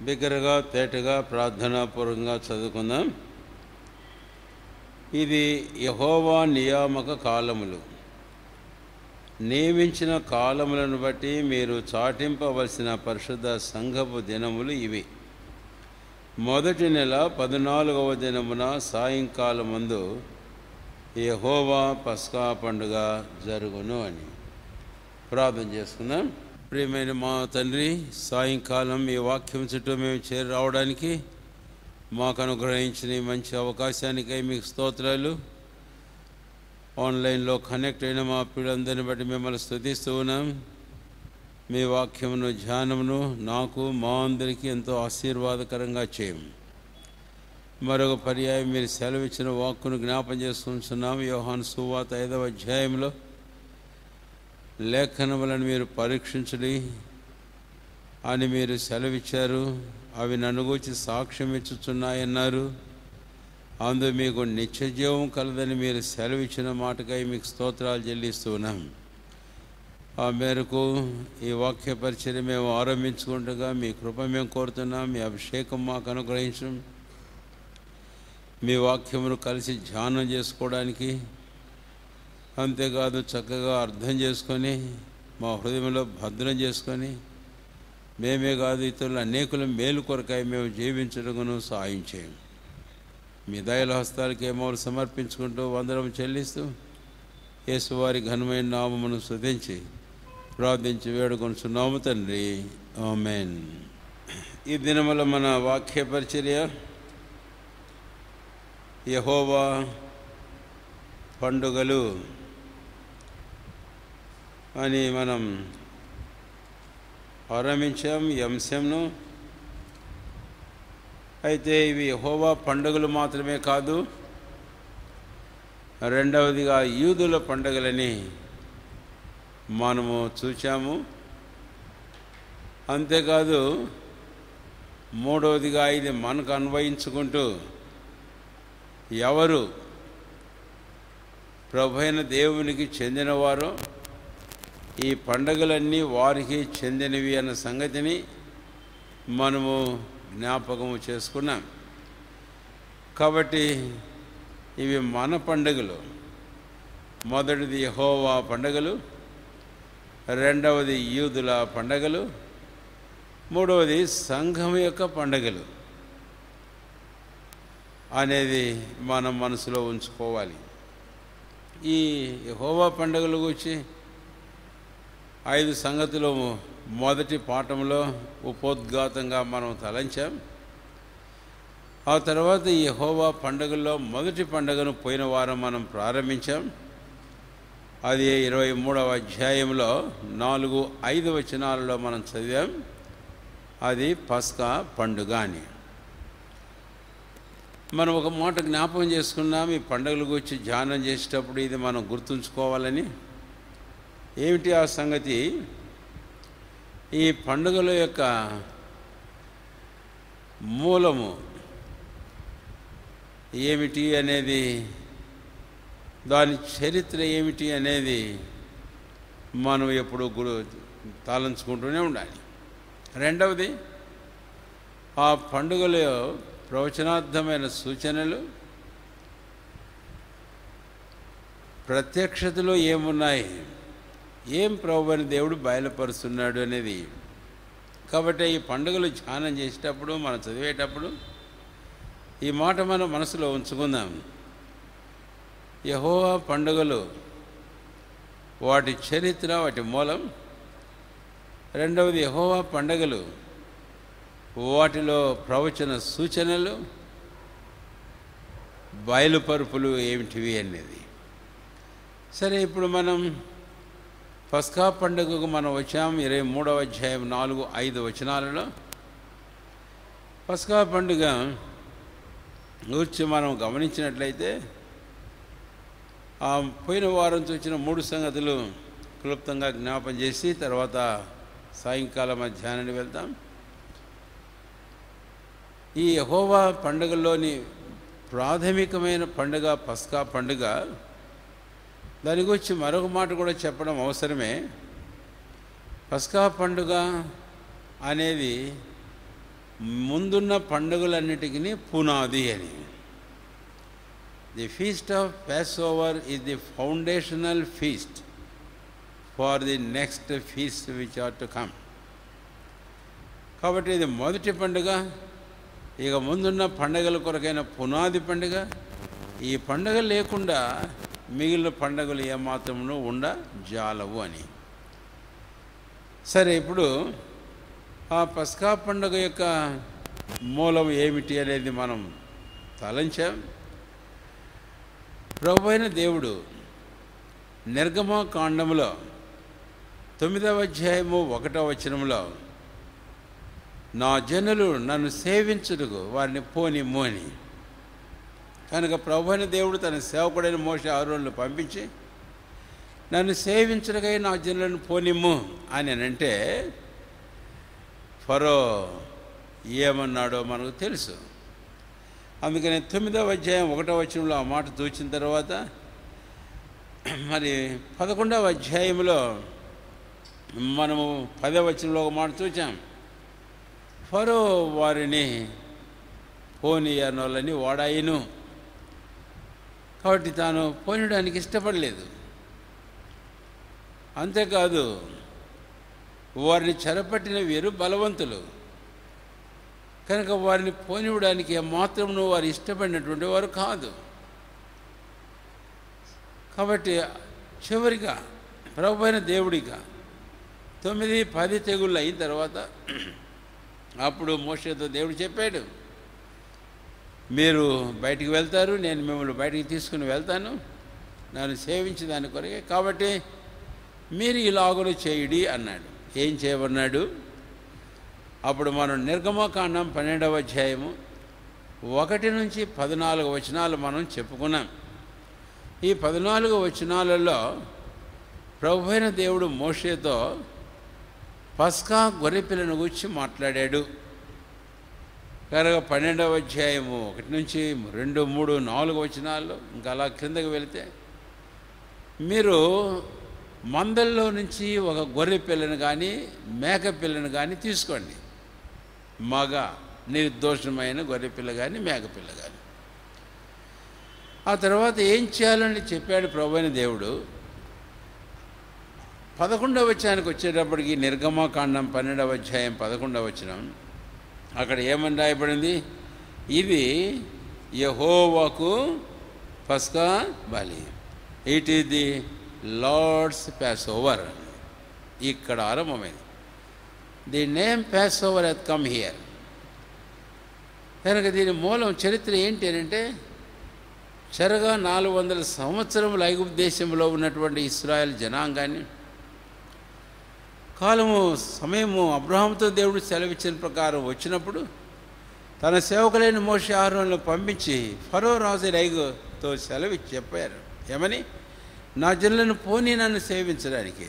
బిగ్గరగా తేటగా ప్రార్థనాపూర్వకంగా చదువుకుందాం. ఇది యెహోవా నియామక కాలములు. నియమించిన కాలములను బట్టి మీరు చాటింపవలసిన పరిశుద్ధ సంఘపు దినములు ఇవి. మొదటి నెల 14వ దినమున సాయంకాలమందు యెహోవా పస్కా పండుగ జరుగును అని ప్రార్థన చేసుకుందాం. ప్రియమైన మా తండ్రి, సాయంకాలం ఈ వాక్యం చుట్టూ మేము చేరి రావడానికి మాకు అనుగ్రహించిన ఈ మంచి అవకాశానికై మీకు స్తోత్రాలు. ఆన్లైన్లో కనెక్ట్ అయిన మా పిల్లలందరిని బట్టి మిమ్మల్ని స్తుతిస్తూ ఉన్నాం. మీ వాక్యమును ధ్యానమును నాకు మా అందరికీ ఎంతో ఆశీర్వాదకరంగా చేయం. మరొక పర్యాయం మీరు సెలవిచ్చిన వాక్కును జ్ఞాపం చేసుకుంటున్నాం. యోహాను సువార్త 5వ అధ్యాయంలో లేఖనములను మీరు పరీక్షించడి అని మీరు సెలవిచ్చారు. అవి నన్ను గూర్చి సాక్ష్యం ఇచ్చుచున్నాయన్నారు. అందు మీకు నిత్యజీవం కలదని మీరు సెలవిచ్చిన మాటకై మీకు స్తోత్రాలు చెల్లిస్తున్నాం. ఆ మేరకు ఈ వాక్య పరిచర్య మేము ఆరంభించుకుంటగా మీ కృప మేము కోరుతున్నాం. మీ అభిషేకం మాకు అనుగ్రహించడం, మీ వాక్యమును కలిసి ధ్యానం చేసుకోవడానికి, అంతేకాదు చక్కగా అర్థం చేసుకొని మా హృదయంలో భద్రం చేసుకొని మేమే కాదు ఇతరులు అనేకుల మేలు కొరకై మేము జీవించడమును సహాయం చేయం. మీ దయల హస్తాలకి ఏమో సమర్పించుకుంటూ వందనం చెల్లిస్తూ యేసువారి ఘనమైన నామమును స్తుతించి ప్రార్థించి వేడుకొనుచున్నాము తండ్రి, ఆమేన్. ఈ దినముల మన వాక్య పరిచర్య యెహోవా పండుగలు అని మనం ఆరంభించాం ఈ అంశంను. అయితే ఇవి యెహోవా పండుగలు మాత్రమే కాదు, రెండవదిగా యూదుల పండుగలని మనము చూచాము. అంతేకాదు మూడవదిగా ఇది మనకు అన్వయించుకుంటూ ఎవరు ప్రభువైన దేవునికి చెందినవారో ఈ పండుగలన్నీ వారికి చెందినవి అన్న సంగతిని మనము జ్ఞాపకము చేసుకున్నాం. కాబట్టి ఇవి మన పండుగలు. మొదటిది యెహోవా పండుగలు, రెండవది యూదుల పండుగలు, మూడవది సంఘం యొక్క పండుగలు అనేది మనం మనసులో ఉంచుకోవాలి. ఈ యెహోవా పండుగల గురించి 5 సంగతులు మొదటి పాఠంలో ఉపోద్ఘాతంగా మనం తలంచాం. ఆ తర్వాత ఈ యెహోవా పండుగల్లో మొదటి పండుగను పోయిన వారం మనం ప్రారంభించాం. అది 23వ అధ్యాయంలో 4-5 వచనాలలో మనం చదివాం. అది పస్కా పండుగ అని మనం ఒక మాట జ్ఞాపకం చేసుకున్నాం. ఈ పండుగల గురించి ధ్యానం చేసేటప్పుడు ఇది మనం గుర్తుంచుకోవాలని. ఏమిటి ఆ సంగతి? ఈ పండుగల యొక్క మూలము ఏమిటి అనేది, దాని చరిత్ర ఏమిటి అనేది మనం ఎప్పుడు తలంచుకుంటూనే ఉండాలి. రెండవది, ఆ పండుగలో ప్రవచనార్థమైన సూచనలు, ప్రత్యక్షతలో ఏమున్నాయి, ఏం ప్రభువైన దేవుడు బయలుపరుస్తున్నాడు అనేది. కాబట్టి ఈ పండుగలు ధ్యానం చేసేటప్పుడు మనం చదివేటప్పుడు ఈ మాట మనం మనసులో ఉంచుకుందాం. యెహోవా పండుగలు, వాటి చరిత్ర, వాటి మూలం. రెండవది యెహోవా పండుగలు, వాటిలో ప్రవచన సూచనలు, బయలుపరుపులు ఏమిటివి అనేది. సరే, ఇప్పుడు మనం పస్కా పండుగకు మనం వచ్చాం. 23వ అధ్యాయం 4-5 వచనాలలో పస్కా పండుగ గురించి మనం గమనించినట్లయితే పోయిన వారం చూసిన 3 సంగతులు క్లుప్తంగా జ్ఞాపం చేసి తర్వాత సాయంకాలం మధ్యాహ్నానికి వెళ్తాం. ఈ యెహోవా పండుగల్లోని ప్రాథమికమైన పండుగ పస్కా పండుగ. దాని గురించి మరొక మాట కూడా చెప్పడం అవసరమే. పస్కా పండుగ అనేది ముందున్న పండుగలన్నిటికీ పునాది అని. The feast of Passover is the foundational feast for the next feast which are to come. కాబట్టి ఇది మొదటి పండుగ, ఇక ముందున్న పండుగల కొరకైన పునాది పండుగ. ఈ పండుగ లేకుండా మిగిలిన పండుగలు ఏమాత్రమును ఉండజాలవు అని. సరే, ఇప్పుడు ఆ పస్కా పండుగ యొక్క మూలం ఏమిటి అనేది మనం తలంచాం. ప్రభువైన దేవుడు నిర్గమకాండములో 9వ అధ్యాయము 1వ వచనంలో నా జనులు నన్ను సేవించుటకు వారిని పోనిమ్ము అని. కనుక ప్రభువైన దేవుడు తన సేవకుడైన మోషే అహరోనును పంపించి నన్ను సేవించుటకై నా జనులను పోనిమ్ము అని అంటే ఫరో ఏమన్నాడో మనకు తెలుసు. అందుకని 9వ అధ్యాయం 1వ వచనంలో ఆ మాట చూచిన తర్వాత మరి 11వ అధ్యాయంలో మనము 10వ వచనంలో ఒక మాట చూచాం. ఫరో వారిని పోనీయనోళ్ళని వాడాయిను. కాబట్టి తాను పోనీయడానికి ఇష్టపడలేదు. అంతేకాదు, వారిని చెరపట్టిన వీరు బలవంతులు కనుక వారిని పోనివ్వడానికి ఏమాత్రమును వారు ఇష్టపడినటువంటి వారు కాదు. కాబట్టి చివరిగా ప్రభువైన దేవుడిగా 9-10 తెగుళ్ళు అయిన తర్వాత అప్పుడు మోషేతో దేవుడు చెప్పాడు, మీరు బయటికి వెళ్తారు, నేను మిమ్మల్ని బయటికి తీసుకుని వెళ్తాను నన్ను సేవించి దాని కొరకే, కాబట్టి మీరు ఇలాగను చేయుడి అన్నాడు. ఏం చేయమన్నాడు? అప్పుడు మనం నిర్గమకాండం 12వ అధ్యాయము 1 నుంచి 14 వచనాలు మనం చెప్పుకున్నాం. ఈ 14 వచనాలలో ప్రభువైన దేవుడు మోషేతో పస్కా గొర్రెపిల్లను గురించి మాట్లాడాడు. కనుక 12వ అధ్యాయము 1 నుంచి 2, 3, 4 వచనాల్లో ఇంకా అలా క్రిందకు వెళితే మీరు మందల్లో నుంచి ఒక గొర్రె పిల్లను కానీ మేక పిల్లను కానీ తీసుకోండి, మగ నిర్దోషమైన గొర్రె పిల్ల కానీ మేక పిల్ల కానీ. ఆ తర్వాత ఏం చేయాలని చెప్పాడు ప్రభువైన దేవుడు. 11వ వచనానికి వచ్చేటప్పటికి నిర్గమకాండం 12వ అధ్యాయం 11వ వచనం అక్కడ ఏమని రాయబడింది? ఇది యెహోవాకు పస్కా బలి, it is the Lord's Passover. ఇక్కడ ఆరంభమైంది. The name Passover hath come here. కనుక దీని మూలం చరిత్ర ఏంటి అంటే చెరగా 400 సంవత్సరములు ఐగుప్తు దేశంలో ఉన్నటువంటి ఇశ్రాయేల్ జనాంగాన్ని సమయము అబ్రహాముతో దేవుడు సెలవిచ్చిన ప్రకారం వచ్చినప్పుడు తన సేవకులైన మోషే అహరోనులను పంపించి ఫరో రాజు ఐగుప్తుతో సెలవిచ్చి చెప్పారు. ఏమని? నా జనులను పోనీ నన్ను సేవించడానికి.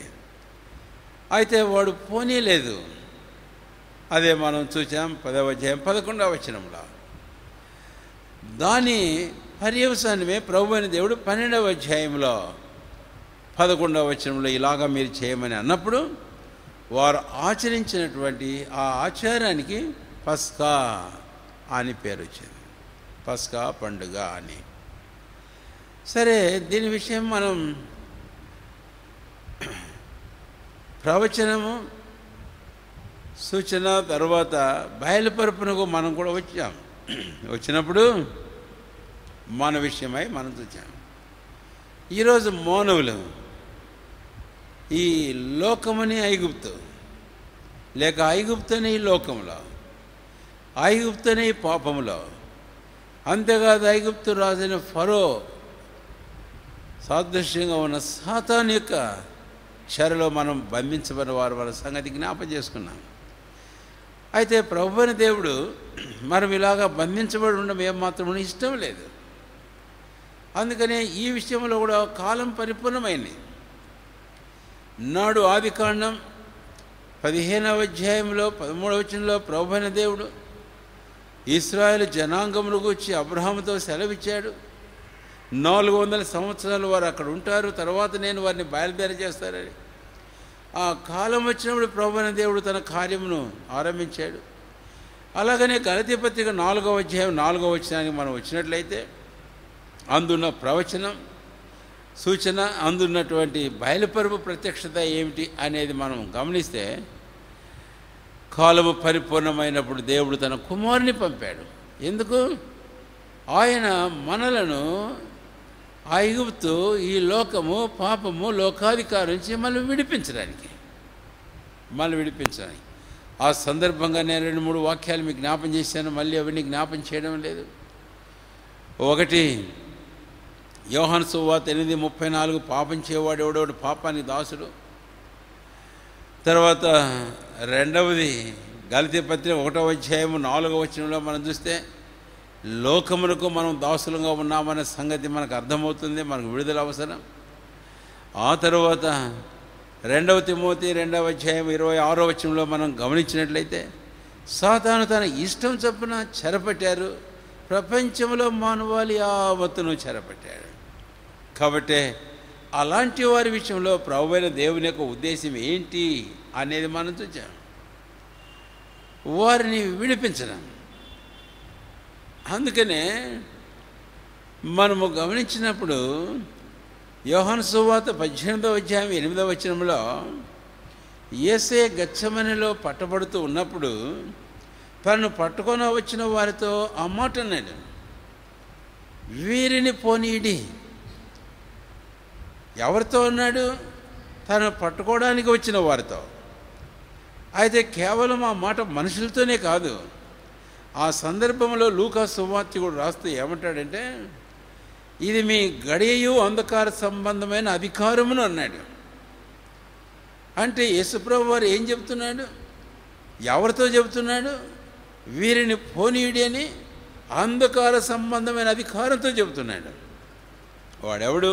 అయితే వాడు పోనీలేదు. అదే మనం చూసాం 10వ అధ్యాయం 11వ వచనంలో. దాని పర్యవసానమే ప్రభువైన దేవుడు 12వ అధ్యాయంలో 11వ వచనంలో ఇలాగా మీరు చేయమని అన్నప్పుడు వారు ఆచరించినటువంటి ఆ ఆచారానికి పస్కా అని పేరు వచ్చింది. పస్కా పండుగ అని. సరే, దీని విషయం మనం ప్రవచనము సూచన తర్వాత బయలుపరుపునకు మనం కూడా వచ్చినప్పుడు మన విషయమై మనం చూచాం. ఈరోజు మానవులు ఈ లోకమని ఐగుప్తు, లేక ఐగుప్తుని లోకంలో, ఐగుప్తుని పాపంలో, అంతేకాదు ఐగుప్తు రాజైన ఫరో సాదృశ్యంగా ఉన్న సాతాను యొక్క చెరలో మనం బంధించబడిన వారు వాళ్ళ సంగతి జ్ఞాపం చేసుకున్నాం. అయితే ప్రభువైన దేవుడు మనం ఇలాగా బంధించబడి ఉండడం ఏమాత్రం ఇష్టం లేదు. అందుకనే ఈ విషయంలో కూడా కాలం పరిపూర్ణమైంది. నాడు ఆదికాండం 15వ అధ్యాయంలో 13వ వచనంలో ప్రభువైన దేవుడు ఇశ్రాయేలు జనాంగమును గూర్చి అబ్రహాముతో సెలవిచ్చాడు. 400 సంవత్సరాలు వారు అక్కడ ఉంటారు, తర్వాత నేను వారిని బయలుదేరి చేస్తారని. ఆ కాలం వచ్చినప్పుడు ప్రభువైన దేవుడు తన కార్యమును ఆరంభించాడు. అలాగనే గలతీ పత్రిక 4వ అధ్యాయం 4వ వచనానికి మనం వచ్చినట్లయితే అందున్న ప్రవచనం సూచన, అందున్నటువంటి బయలుపరుపు ప్రత్యక్షత ఏమిటి అనేది మనం గమనిస్తే, కాలము పరిపూర్ణమైనప్పుడు దేవుడు తన కుమారుని పంపాడు. ఎందుకు? ఆయన మనలను ఐగుప్తు, ఈ లోకము, పాపము, లోకాధికారం నుంచి మళ్ళీ విడిపించడానికి. ఆ సందర్భంగా నేను 2-3 వాక్యాలు మీకు జ్ఞాపం చేశాను. మళ్ళీ అవన్నీ జ్ఞాపం చేయడం లేదు. ఒకటి, యోహాను సువార్త 8:34, పాపం చేయవాడు ఎవడోడు పాపానికి దాసుడు. తర్వాత రెండవది గలతీ పత్రిక 1వ అధ్యాయం 4వ వచనంలో మనం చూస్తే లోకమునకు మనం దాసులుగా ఉన్నామనే సంగతి మనకు అర్థమవుతుంది, మనకు విడుదల అవసరం. ఆ తర్వాత 2వ తిమోతి 2వ అధ్యాయం 26వ వచనంలో మనం గమనించినట్లయితే సాతాను తన ఇష్టం చొప్పున చెరపట్టారు, ప్రపంచంలో మానవాళి యావత్తును చెరపట్టాడు. కాబట్టి అలాంటి వారి విషయంలో ప్రభువైన దేవుని యొక్క ఉద్దేశం ఏంటి అనేది మనం చూచాం. వారిని విడిపించడం. అందుకనే మనము గమనించినప్పుడు యోహాను సువార్త 18వ అధ్యాయం 8వ వచనంలో యేసే గెత్సేమనీలో పట్టబడుతూ ఉన్నప్పుడు తనను పట్టుకొని వచ్చిన వారితో ఆ మాట అన్నాడు, వీరిని పోనీడి. ఎవరితో అన్నాడు? తను పట్టుకోవడానికి వచ్చిన వారితో. అయితే కేవలం ఆ మాట మనుషులతోనే కాదు. ఆ సందర్భంలో లూకా సువార్తికుడు రాస్తూ ఏమంటాడంటే, ఇది మీ గడియయు అంధకార సంబంధమైన అధికారమును అన్నాడు. అంటే యేసుప్రభు వారు ఏం చెబుతున్నాడు? ఎవరితో చెబుతున్నాడు? వీరిని పోనీయుడి అని అంధకార సంబంధమైన అధికారంతో చెబుతున్నాడు. వాడెవడు?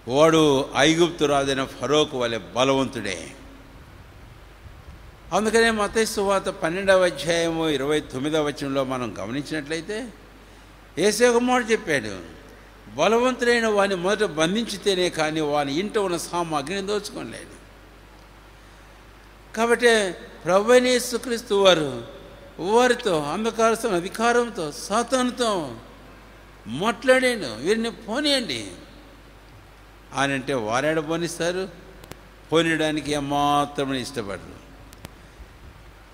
వాడు ఐగుప్తు రాజైన ఫరోకు వలె బలవంతుడే. అందుకనే మత్తయి సువార్త 12వ అధ్యాయం 29వ వచనంలో మనం గమనించినట్లయితే యేసు ఒక మాట చెప్పాడు, బలవంతుడైన వాని మొదట బంధించితేనే కానీ వాని ఇంట ఉన్న సామాగ్రిని దోచుకోలేడు. కాబట్టి ప్రభువైన యేసుక్రీస్తు వారు వారితో అంధకార అధికారంతో సాతానుతో మాట్లాడాడు, వీరిని పోనీయండి అని. అంటే వారాడ పోనిస్తారు? పోనీయడానికి ఏమాత్రం ఇష్టపడరు.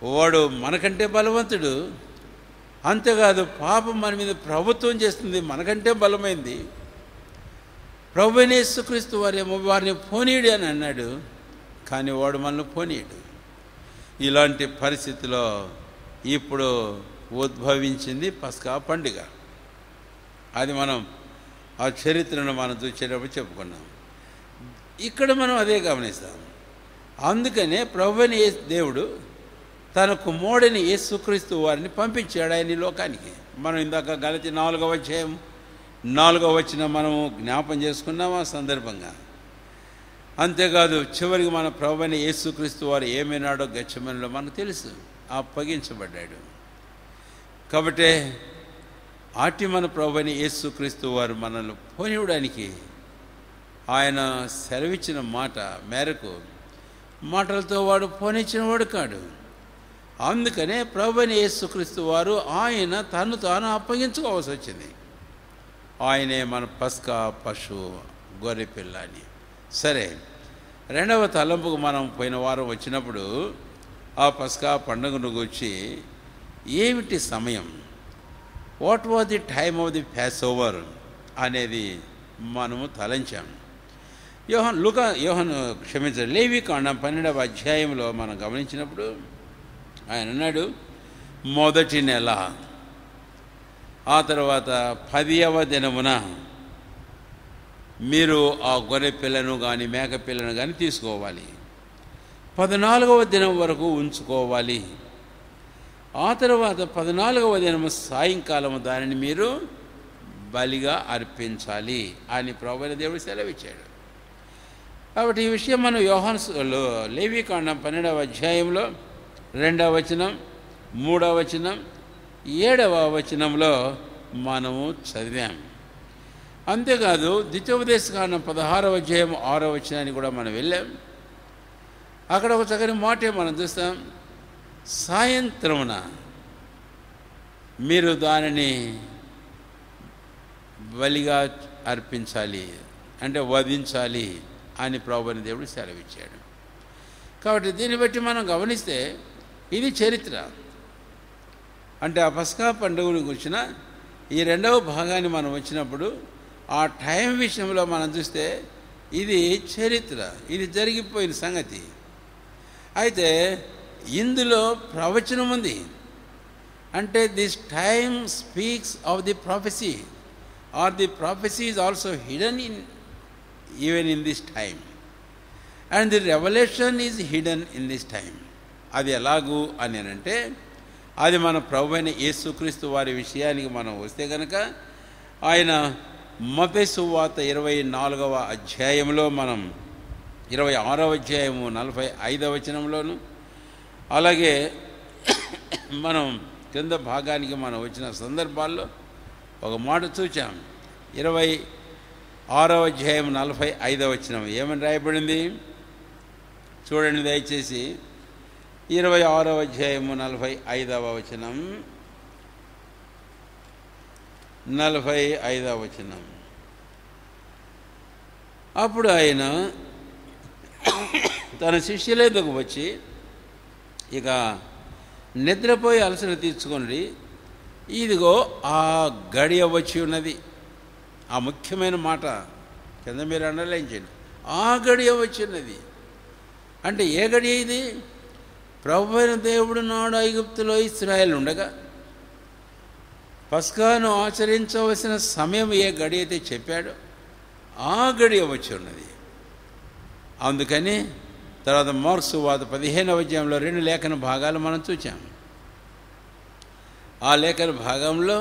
వాడు మనకంటే బలవంతుడు. అంతేకాదు, పాపం మన మీద ప్రభుత్వం చేస్తుంది, మనకంటే బలమైంది. ప్రభువైన యేసుక్రీస్తు వారేమో వారిని పోనీయుడు అని అన్నాడు, కానీ వాడు మనల్ని పోనీయుడు. ఇలాంటి పరిస్థితిలో ఇప్పుడు ఉద్భవించింది పస్కా పండుగ. అది మనం ఆ చరిత్రను మనం చూసేటప్పుడు చెప్పుకున్నాం. ఇక్కడ మనం అదే గమనిస్తాం. అందుకనే ప్రభువైన దేవుడు తన కుమారుడిని యేసుక్రీస్తు వారిని పంపించాడు ఆయన ఈ లోకానికి. మనం ఇందాక గలతీ 4వ అధ్యాయం 4వ వచనం మనము జ్ఞాపం చేసుకున్నాం ఆ సందర్భంగా. అంతేకాదు, చివరికి మన ప్రభువైన యేసుక్రీస్తు వారు ఏమైనాడో గెత్సేమనీలో మనకు తెలుసు, అప్పగించబడ్డాడు. కాబట్టి ఆటి మన ప్రభువైన యేసుక్రీస్తు వారు మనల్ని పోనివ్వడానికి ఆయన సెలవిచ్చిన మాట మేరకు మాటలతో వాడు పోనిచ్చిన వాడు కాడు. అందుకనే ప్రభువైన యేసుక్రీస్తు వారు ఆయన తను తాను అప్పగించుకోవాల్సి వచ్చింది. ఆయనే మన పస్కా పశువు, గొర్రె పిల్ల అని. సరే, రెండవ తలంపుకు మనం పోయిన వారం వచ్చినప్పుడు ఆ పస్కా పండుగను గురించి ఏమిటి సమయం, what was the time of the Passover అనేది మనము తలంచాం. లేవీకాండం 12వ అధ్యాయంలో మనం గమనించినప్పుడు ఆయన అన్నాడు, మొదటి నెల, ఆ తర్వాత 10వ దినమున మీరు ఆ గొర్రె పిల్లను కానీ మేక పిల్లను కానీ తీసుకోవాలి, 14వ దినం వరకు ఉంచుకోవాలి. ఆ తర్వాత 14వ దినము సాయంకాలం దానిని మీరు బలిగా అర్పించాలి అని ప్రభువైన దేవుడు సెలవిచ్చాడు. కాబట్టి ఈ విషయం మనం లేవీకాండం 12వ అధ్యాయంలో 2వ వచనం, 3వ వచనం, 7వ వచనంలో మనము చదివాం. అంతేకాదు, ద్వితీయోపదేశకాండం 16వ అధ్యాయం 6వ వచనానికి కూడా మనం వెళ్ళాం. అక్కడ ఒక చక్కని మాటే మనం చూస్తాం. సాయంత్రమున మీరు దానిని బలిగా అర్పించాలి, అంటే వధించాలి అని ప్రభువైన దేవుడు సెలవిచ్చాడు. కాబట్టి దీన్ని బట్టి మనం గమనిస్తే ఇది చరిత్ర. అంటే ఆ పస్కా పండుగను గురించిన ఈ రెండవ భాగాన్ని మనం వచ్చినప్పుడు ఆ టైం విషయంలో మనం చూస్తే ఇది చరిత్ర, ఇది జరిగిపోయిన సంగతి. అయితే ఇందులో ప్రవచనం ఉంది. అంటే this time speaks of the prophecy or the prophecy is also hidden in even in this time and the revelation is hidden in this time. అది ఎలాగూ అని అంటే అది మన ప్రభువైన యేసుక్రీస్తు వారి విషయానికి మనం వస్తే కనుక ఆయన మత్తయి సువార్త 24వ అధ్యాయంలో మనం 26వ అధ్యాయము 45వ వచనంలోను, అలాగే మనం కింద భాగానికి మనం వచ్చిన సందర్భాల్లో ఒక మాట చూచాం. 26వ అధ్యాయం 45వ వచనం ఏమని రాయబడింది చూడండి దయచేసి. 26వ అధ్యాయము 45వ వచనం, 45వ వచనం. అప్పుడు ఆయన తన శిష్యుల దగ్గరకు వచ్చి, ఇక నిద్రపోయి అలసట తీర్చుకోండి, ఇదిగో ఆ గడియ వచ్చి ఉన్నది. ఆ ముఖ్యమైన మాట కింద మీరు అండర్లైన్ చేయండి. ఆ గడియ వచ్చి ఉన్నది అంటే ఏ గడియ ఇది? ప్రభువైన దేవుడు నాడు ఐగుప్తులో ఇశ్రాయేలు ఉండగా పస్కాను ఆచరించవలసిన సమయం ఏ గడి అయితే చెప్పాడో ఆ గడియ వచ్చి ఉన్నది. అందుకని తర్వాత మార్కు సువార్త 15వ అధ్యాయంలో 2 లేఖన భాగాలు మనం చూచాం. ఆ లేఖన భాగంలో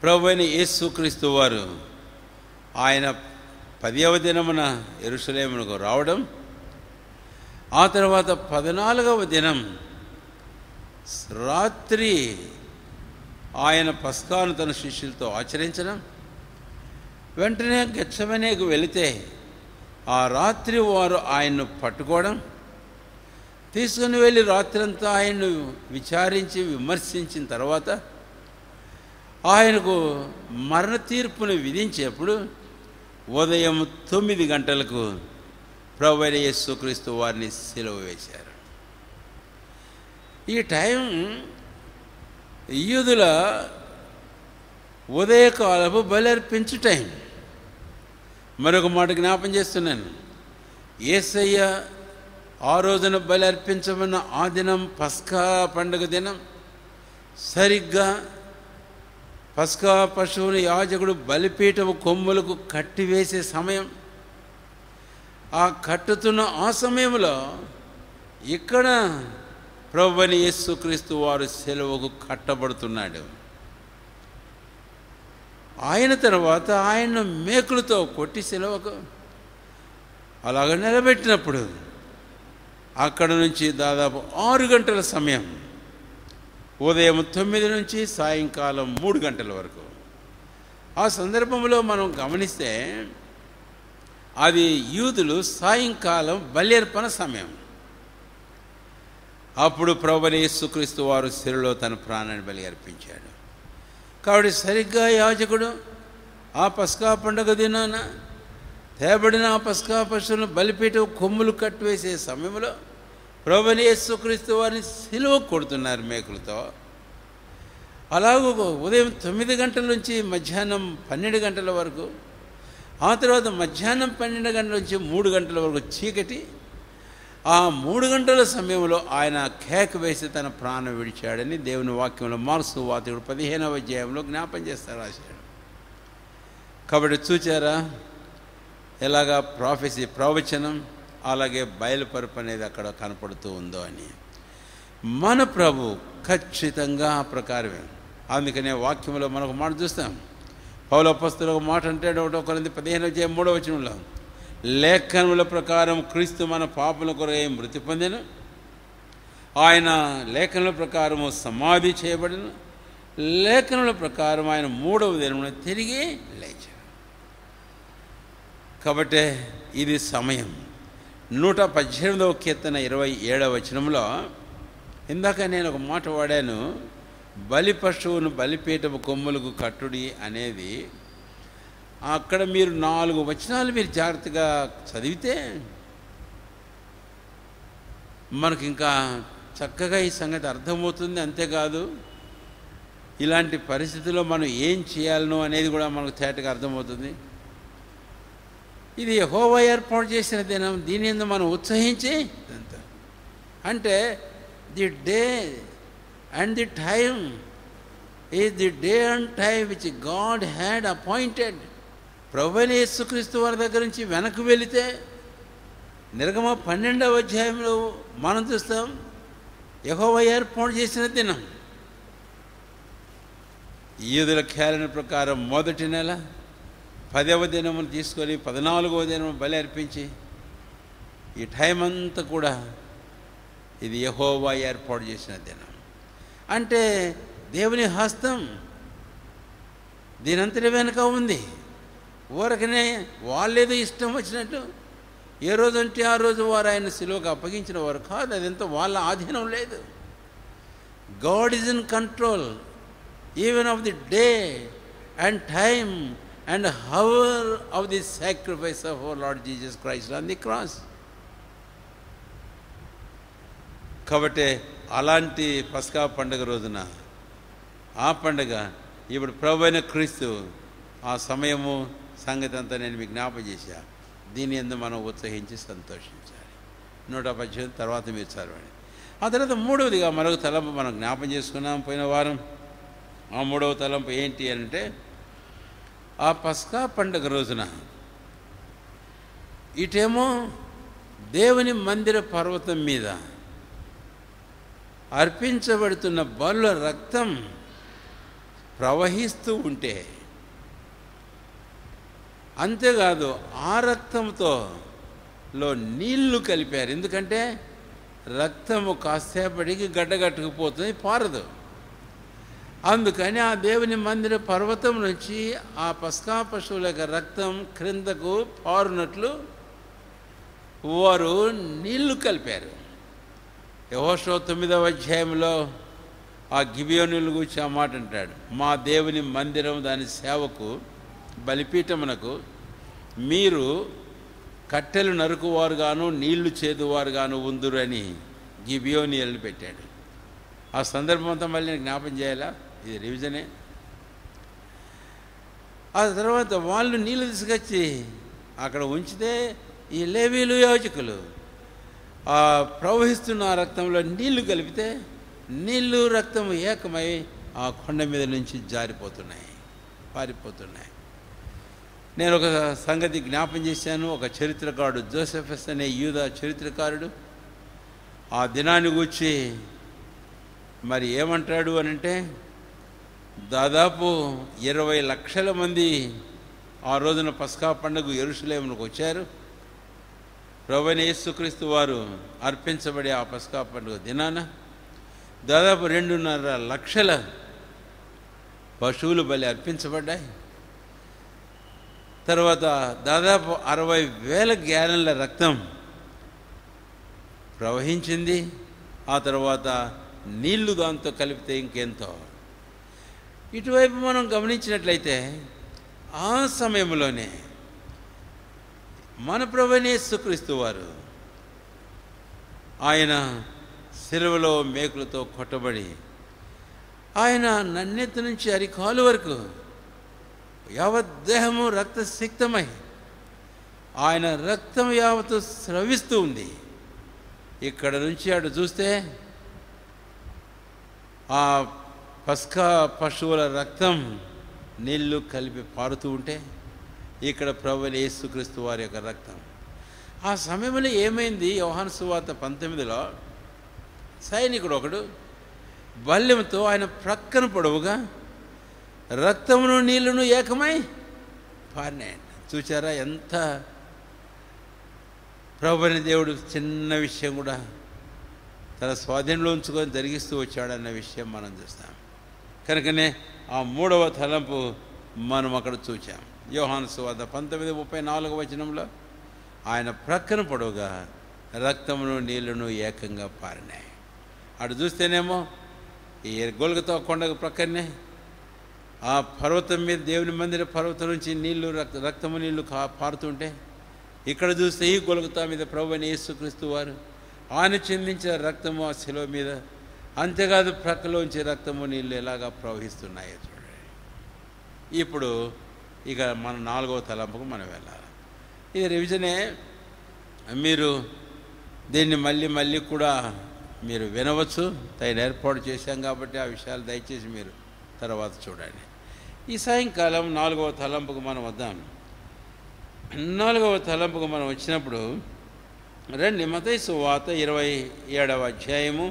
ప్రభువైన యేసుక్రీస్తు వారు ఆయన 10వ దినమున యెరూషలేమునకు రావడం, ఆ తర్వాత 14వ దినం రాత్రి ఆయన పస్కాను తన శిష్యులతో ఆచరించడం, వెంటనే గెత్సేమనేకు వెళితే ఆ రాత్రి వారు ఆయన్ను పట్టుకోవడం, తీసుకుని వెళ్ళి రాత్రంతా ఆయన్ను విచారించి విమర్శించిన తర్వాత ఆయనకు మరణ తీర్పును విధించేప్పుడు ఉదయం 9 గంటలకు ప్రభువైన యేసుక్రీస్తు వారిని సిలువ వేశారు. ఈ టైం యూదుల ఉదయకాలపు బలర్పించు టైం. మరొక మాట జ్ఞాపం చేస్తున్నాను. యేసయ్య ఆ రోజున బలి అర్పించమన్న ఆ దినం పస్కా పండుగ దినం. సరిగ్గా పస్కా పశువుని యాజకుడు బలిపీఠపు కొమ్ములకు కట్టివేసే సమయం. ఆ కట్టుతున్న ఆ సమయంలో ఇక్కడ ప్రభువైన యేసుక్రీస్తు వారు సిలువకు కట్టబడుతున్నాడు. ఆయన తర్వాత ఆయన్ను మేకులతో కొట్టి సిలువకు అలాగ నిలబెట్టినప్పుడు అక్కడ నుంచి దాదాపు 6 గంటల సమయం, ఉదయం 9 నుంచి సాయంకాలం 3 గంటల వరకు. ఆ సందర్భంలో మనం గమనిస్తే అది యూదులు సాయంకాలం బలి అర్పణ సమయం. అప్పుడు ప్రభువైన యేసుక్రీస్తు వారు సిలువలో తన ప్రాణాన్ని బలి అర్పించాడు. కాబట్టి సరిగ్గా యాజకుడు ఆ పస్కా పండుగ దినాన తేబడిన ఆ పస్కా పశువులను బలిపీఠం కొమ్ములు కట్టివేసే సమయంలో ప్రభువైన యేసుక్రీస్తు వారిని సిలువ కొడుతున్నారు మేకులతో. అలాగూ ఉదయం 9 గంటల నుంచి మధ్యాహ్నం 12 గంటల వరకు, ఆ తర్వాత మధ్యాహ్నం 12 గంటల నుంచి 3 గంటల వరకు చీకటి. ఆ 3 గంటల సమయంలో ఆయన కేక వేసి తన ప్రాణం విడిచాడని దేవుని వాక్యంలో మార్కు సువార్త 15వ అధ్యాయంలో జ్ఞాపం చేస్తారు, రాశాడు. కాబట్టి చూచారా ఎలాగా ప్రాఫెసీ ప్రవచనం అలాగే బయలుపరుపు అనేది అక్కడ కనపడుతూ ఉందో అని. మన ప్రభు ఖచ్చితంగా ఆ ప్రకారమే. అందుకనే వాక్యంలో మనకు మాట చూస్తాం. పౌలు అపోస్తలుడు ఒక మాట అంటాడు 1 కొరింథీ 15వ అధ్యాయం 3వ వచనంలో, లేఖనముల ప్రకారం క్రీస్తు మన పాపల కొరకై మృతి పొందెను, ఆయన లేఖనముల ప్రకారము సమాధి చేయబడెను, లేఖనముల ప్రకారం ఆయన 3వ దినమున తిరిగి లేచాడు. కాబట్టి ఇది సమయం. 118వ కీర్తన 27వ వచనంలో ఇందాక నేను ఒక మాట వాడాను, బలి పశువును బలిపీఠపు కొమ్ములకు కట్టుడి అనేది. అక్కడ మీరు 4 వచనాలు మీరు జాగ్రత్తగా చదివితే మనకి ఇంకా చక్కగా ఈ సంగతి అర్థమవుతుంది. అంతేకాదు ఇలాంటి పరిస్థితుల్లో మనం ఏం చేయాలనో అనేది కూడా మనకు తేటగా అర్థమవుతుంది. ఇది యెహోవా ఏర్పాటు చేసిన దినం, దీని యందు మనం ఉత్సహించి అంటే the day and the time is the day and time which God had appointed. ప్రభువైన యేసుక్రీస్తు వారి దగ్గర నుంచి వెనక్కి వెళితే నిర్గమ 12వ అధ్యాయంలో మనం చూస్తాం, యెహోవా ఏర్పాటు చేసిన దినం. యూదుల క్యాలెండర్ ప్రకారం మొదటి నెల 10వ దినమును తీసుకొని 14వ దినము బలి అర్పించి ఈ టైం అంతా కూడా ఇది యెహోవా ఏర్పాటు చేసిన దినం. అంటే దేవుని హస్తం దీనంతటి వెనుక ఉంది. ఊరకనే వాళ్ళేదో ఇష్టం వచ్చినట్టు ఏ రోజంటే ఆ రోజు వారు ఆయన సిలువకు అప్పగించిన వారు కాదు. అదంతా వాళ్ళ ఆధీనం లేదు. God is in control even of the day and time and hour of the sacrifice of our Lord Jesus Christ on the cross. కాబట్టి అలాంటి పస్కా పండుగ రోజున ఆ పండుగ ఇప్పుడు ప్రభువైన క్రీస్తు ఆ సమయము సంగతి అంతా నేను మీకు జ్ఞాపకం చేశా. దీని యందు మనం ఉత్సహించి సంతోషించాలి. 118 తర్వాత మీరు చదవండి. ఆ తర్వాత 3వదిగా మరొక తలంపు మనం జ్ఞాపకం చేసుకున్నాం పోయిన వారం. ఆ 3వ తలంపు ఏంటి అంటే, ఆ పస్కా పండుగ రోజున ఇటేమో దేవుని మందిర పర్వతం మీద అర్పించబడుతున్న బలుల రక్తం ప్రవహిస్తూ ఉంటే, అంతేకాదు ఆ రక్తంతో నీళ్లు కలిపారు. ఎందుకంటే రక్తము కాసేపటికి గడ్డగట్టుకుపోతుంది, పారదు. అందుకని ఆ దేవుని మందిర పర్వతం నుంచి ఆ పస్కా పశువుల యొక్క రక్తం క్రిందకు పారునట్లు వారు నీళ్లు కలిపారు. యెహోషువ 9వ అధ్యాయంలో ఆ గిబియోనుల గురించి ఆ మాట అంటాడు, మా దేవుని మందిరం దాని సేవకు బలిపీఠమునకు మీరు కట్టెలు నరుకువారుగాను నీళ్లు చేదువారుగాను ఉందురు అని గిబియోనీయులను పెట్టాడు. ఆ సందర్భం అంతా మళ్ళీ నేను జ్ఞాపం చేయాలా? ఇది రివిజనే. ఆ తర్వాత వాళ్ళు నీళ్ళు తీసుకొచ్చి అక్కడ ఉంచితే ఈ లేవీలు యాజకులు ఆ ప్రవహిస్తున్న ఆ రక్తంలో నీళ్లు కలిపితే నీళ్లు రక్తము ఏకమై ఆ కొండ మీద నుంచి జారిపోతున్నాయి, పారిపోతున్నాయి. నేను ఒక సంగతి జ్ఞాపం చేశాను. ఒక చరిత్రకారుడు జోసెఫస్ అనే యూదా చరిత్రకారుడు ఆ దినాన్ని గూర్చి మరి ఏమంటాడు అనంటే, దాదాపు 20 లక్షల మంది ఆ రోజున పస్కా పండుగ యెరూషలేమునకు వచ్చారు. ప్రభువైన యేసుక్రీస్తు వారు అర్పించబడే ఆ పస్కా పండుగ దినాన దాదాపు 2.5 లక్షల పశువులు బలి అర్పించబడ్డాయి. తర్వాత దాదాపు 60,000 గ్యాలన్ల రక్తం ప్రవహించింది. ఆ తర్వాత నీళ్లు దాంతో కలిపితే ఇంకెంతో. ఇటువైపు మనం గమనించినట్లయితే ఆ సమయంలోనే మన ప్రభువైన యేసుక్రీస్తు వారు ఆయన సిలువలో మేకులతో కొట్టబడి ఆయన నన్నెత్తి నుంచి అరికాలు వరకు యావత్ దేహము రక్తసిక్తమై ఆయన రక్తం యావత్తు స్రవిస్తూ ఉంది. ఇక్కడ నుంచి అటు చూస్తే ఆ పస్కా పశువుల రక్తం నీళ్లు కలిపి పారుతూ ఉంటే ఇక్కడ ప్రభువైన యేసుక్రీస్తు వారి యొక్క రక్తం. ఆ సమయంలో ఏమైంది? యోహాను సువార్త 19లో సైనికుడు ఒకడు బల్యంతో ఆయన ప్రక్కన పొడవుగా రక్తమును నీళ్లను ఏకమై పారినాయండి. చూచారా ఎంత ప్రభువైన దేవుడు చిన్న విషయం కూడా తన స్వాధీనంలో ఉంచుకొని జరిగిస్తూ వచ్చాడన్న విషయం మనం చూస్తాం. కనుకనే ఆ 3వ తలంపు మనం అక్కడ చూచాం. యోహాను సువార్త 19:34 వచనంలో ఆయన ప్రక్కన పొడవుగా రక్తమును నీళ్లను ఏకంగా పారినాయి. అటు చూస్తేనేమో ఈ గొల్గతా కొండకు ప్రక్కనే ఆ పర్వతం మీద దేవుని మందిర పర్వతం నుంచి నీళ్లు రక్తము నీళ్లు పారుతుంటే, ఇక్కడ చూస్తే ఈ గొల్గతా మీద ప్రభువైన యేసుక్రీస్తు వారు ఆయన చిందించిన రక్తము ఆ శిలువ మీద, అంతేకాదు ప్రక్కలోంచి రక్తము నీళ్ళు ఎలాగా ప్రవహిస్తున్నాయో చూడండి. ఇప్పుడు ఇక మన 4వ తలంపుకు మనం వెళ్ళాలి. ఇది రివిజనే. మీరు దీన్ని మళ్ళీ కూడా మీరు వినవచ్చు. తగిన ఏర్పాటు చేశాం కాబట్టి ఆ విషయాలు దయచేసి మీరు తర్వాత చూడండి. ఈ సాయంకాలం 4వ తలంపుకు మనం వద్దాం. 4వ తలంపుకు మనం వచ్చినప్పుడు రండి. మత్తయి సువార్త 27వ అధ్యాయము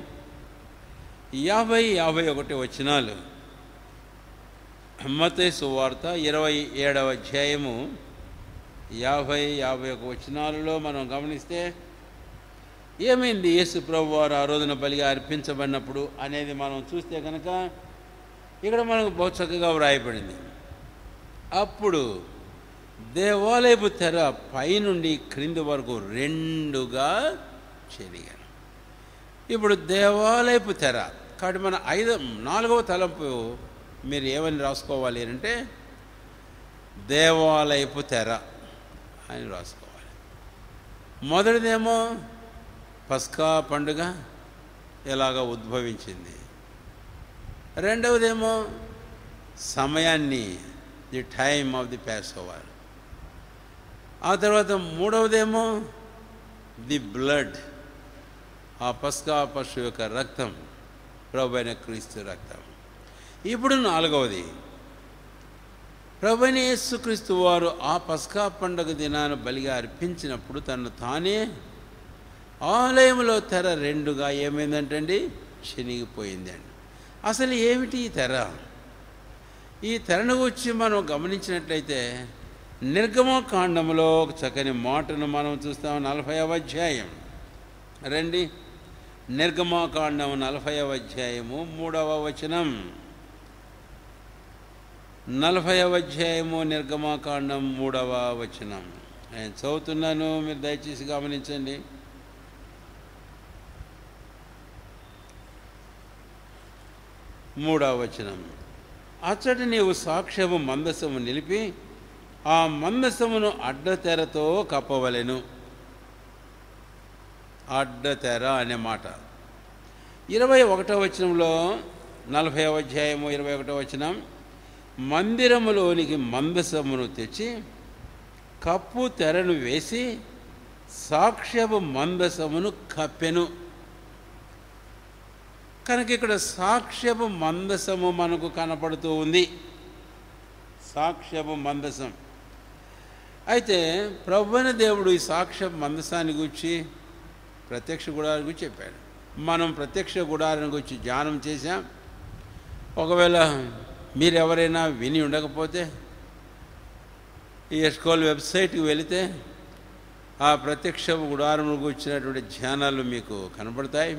50-51 వచనాలు. మత్తయి సువార్త 27వ అధ్యాయము 50-51 వచనాలలో మనం గమనిస్తే ఏమైంది యేసు ప్రభు వారు ఆ రోజున బలిగా అర్పించబడినప్పుడు అనేది మనం చూస్తే కనుక ఇక్కడ మనకు బహు చక్కగా వ్రాయబడింది. అప్పుడు దేవాలయపు తెర పైనుండి క్రింది వరకు 2గా చెరిగాను. ఇప్పుడు దేవాలయపు తెర కాబట్టి మన 4వ తలంపు మీరు ఏమని రాసుకోవాలి అంటే దేవాలయపు తెర అని రాసుకోవాలి. మొదటిదేమో పస్కా పండుగ ఎలాగ ఉద్భవించింది, రెండవదేమో సమయాన్ని, the time of the pass over. ఆ తర్వాత మూడవదేమో ది బ్లడ్, ఆ పస్కా పశువు యొక్క రక్తం, ప్రభువైన క్రీస్తు రక్తం. ఇప్పుడు 4వది ప్రభువైన యేసుక్రీస్తు వారు ఆ పస్కా పండుగ దినాన బలిగా అర్పించినప్పుడు తను తానే ఆలయంలో తెర 2గా ఏమైందంటండి చినిగిపోయిందండి. అసలు ఏమిటి ఈ తెర? ఈ తెరను గురించి మనం గమనించినట్లయితే నిర్గమకాండంలో ఒక చక్కని మాటను మనం చూస్తాం. 40వ అధ్యాయం రండి. నిర్గమకాండం 40వ అధ్యాయము 3వ వచనం. 40వ అధ్యాయము నిర్గమకాండం 3వ వచనం నేను చదువుతున్నాను, మీరు దయచేసి గమనించండి. 3వ వచనం. అచ్చట నీవు సాక్ష్యము మందసము నిలిపి ఆ మందసమును అడ్డతెరతో కప్పవలెను. అడ్డతెర అనే మాట 21వ వచనంలో, 40వ అధ్యాయము 21వ వచనం, మందిరములోనికి మందసమును తెచ్చి కప్పు తెరను వేసి సాక్ష్యపు మందసమును కప్పెను. కనుక ఇక్కడ సాక్ష్యపు మందసము మనకు కనపడుతూ ఉంది. సాక్ష్యపు మందసం. అయితే ప్రభువైన దేవుడు ఈ సాక్ష్యపు మందసాన్ని గురించి ప్రత్యక్ష గుడారం గురించి చెప్పాడు. మనం ప్రత్యక్ష గుడారం గురించి ధ్యానం చేశాం. ఒకవేళ మీరు ఎవరైనా విని ఉండకపోతే ఈ ఎస్కోల్ వెబ్సైట్కి వెళితే ఆ ప్రత్యక్ష గుడారం గురించినటువంటి ధ్యానాలు మీకు కనపడతాయి,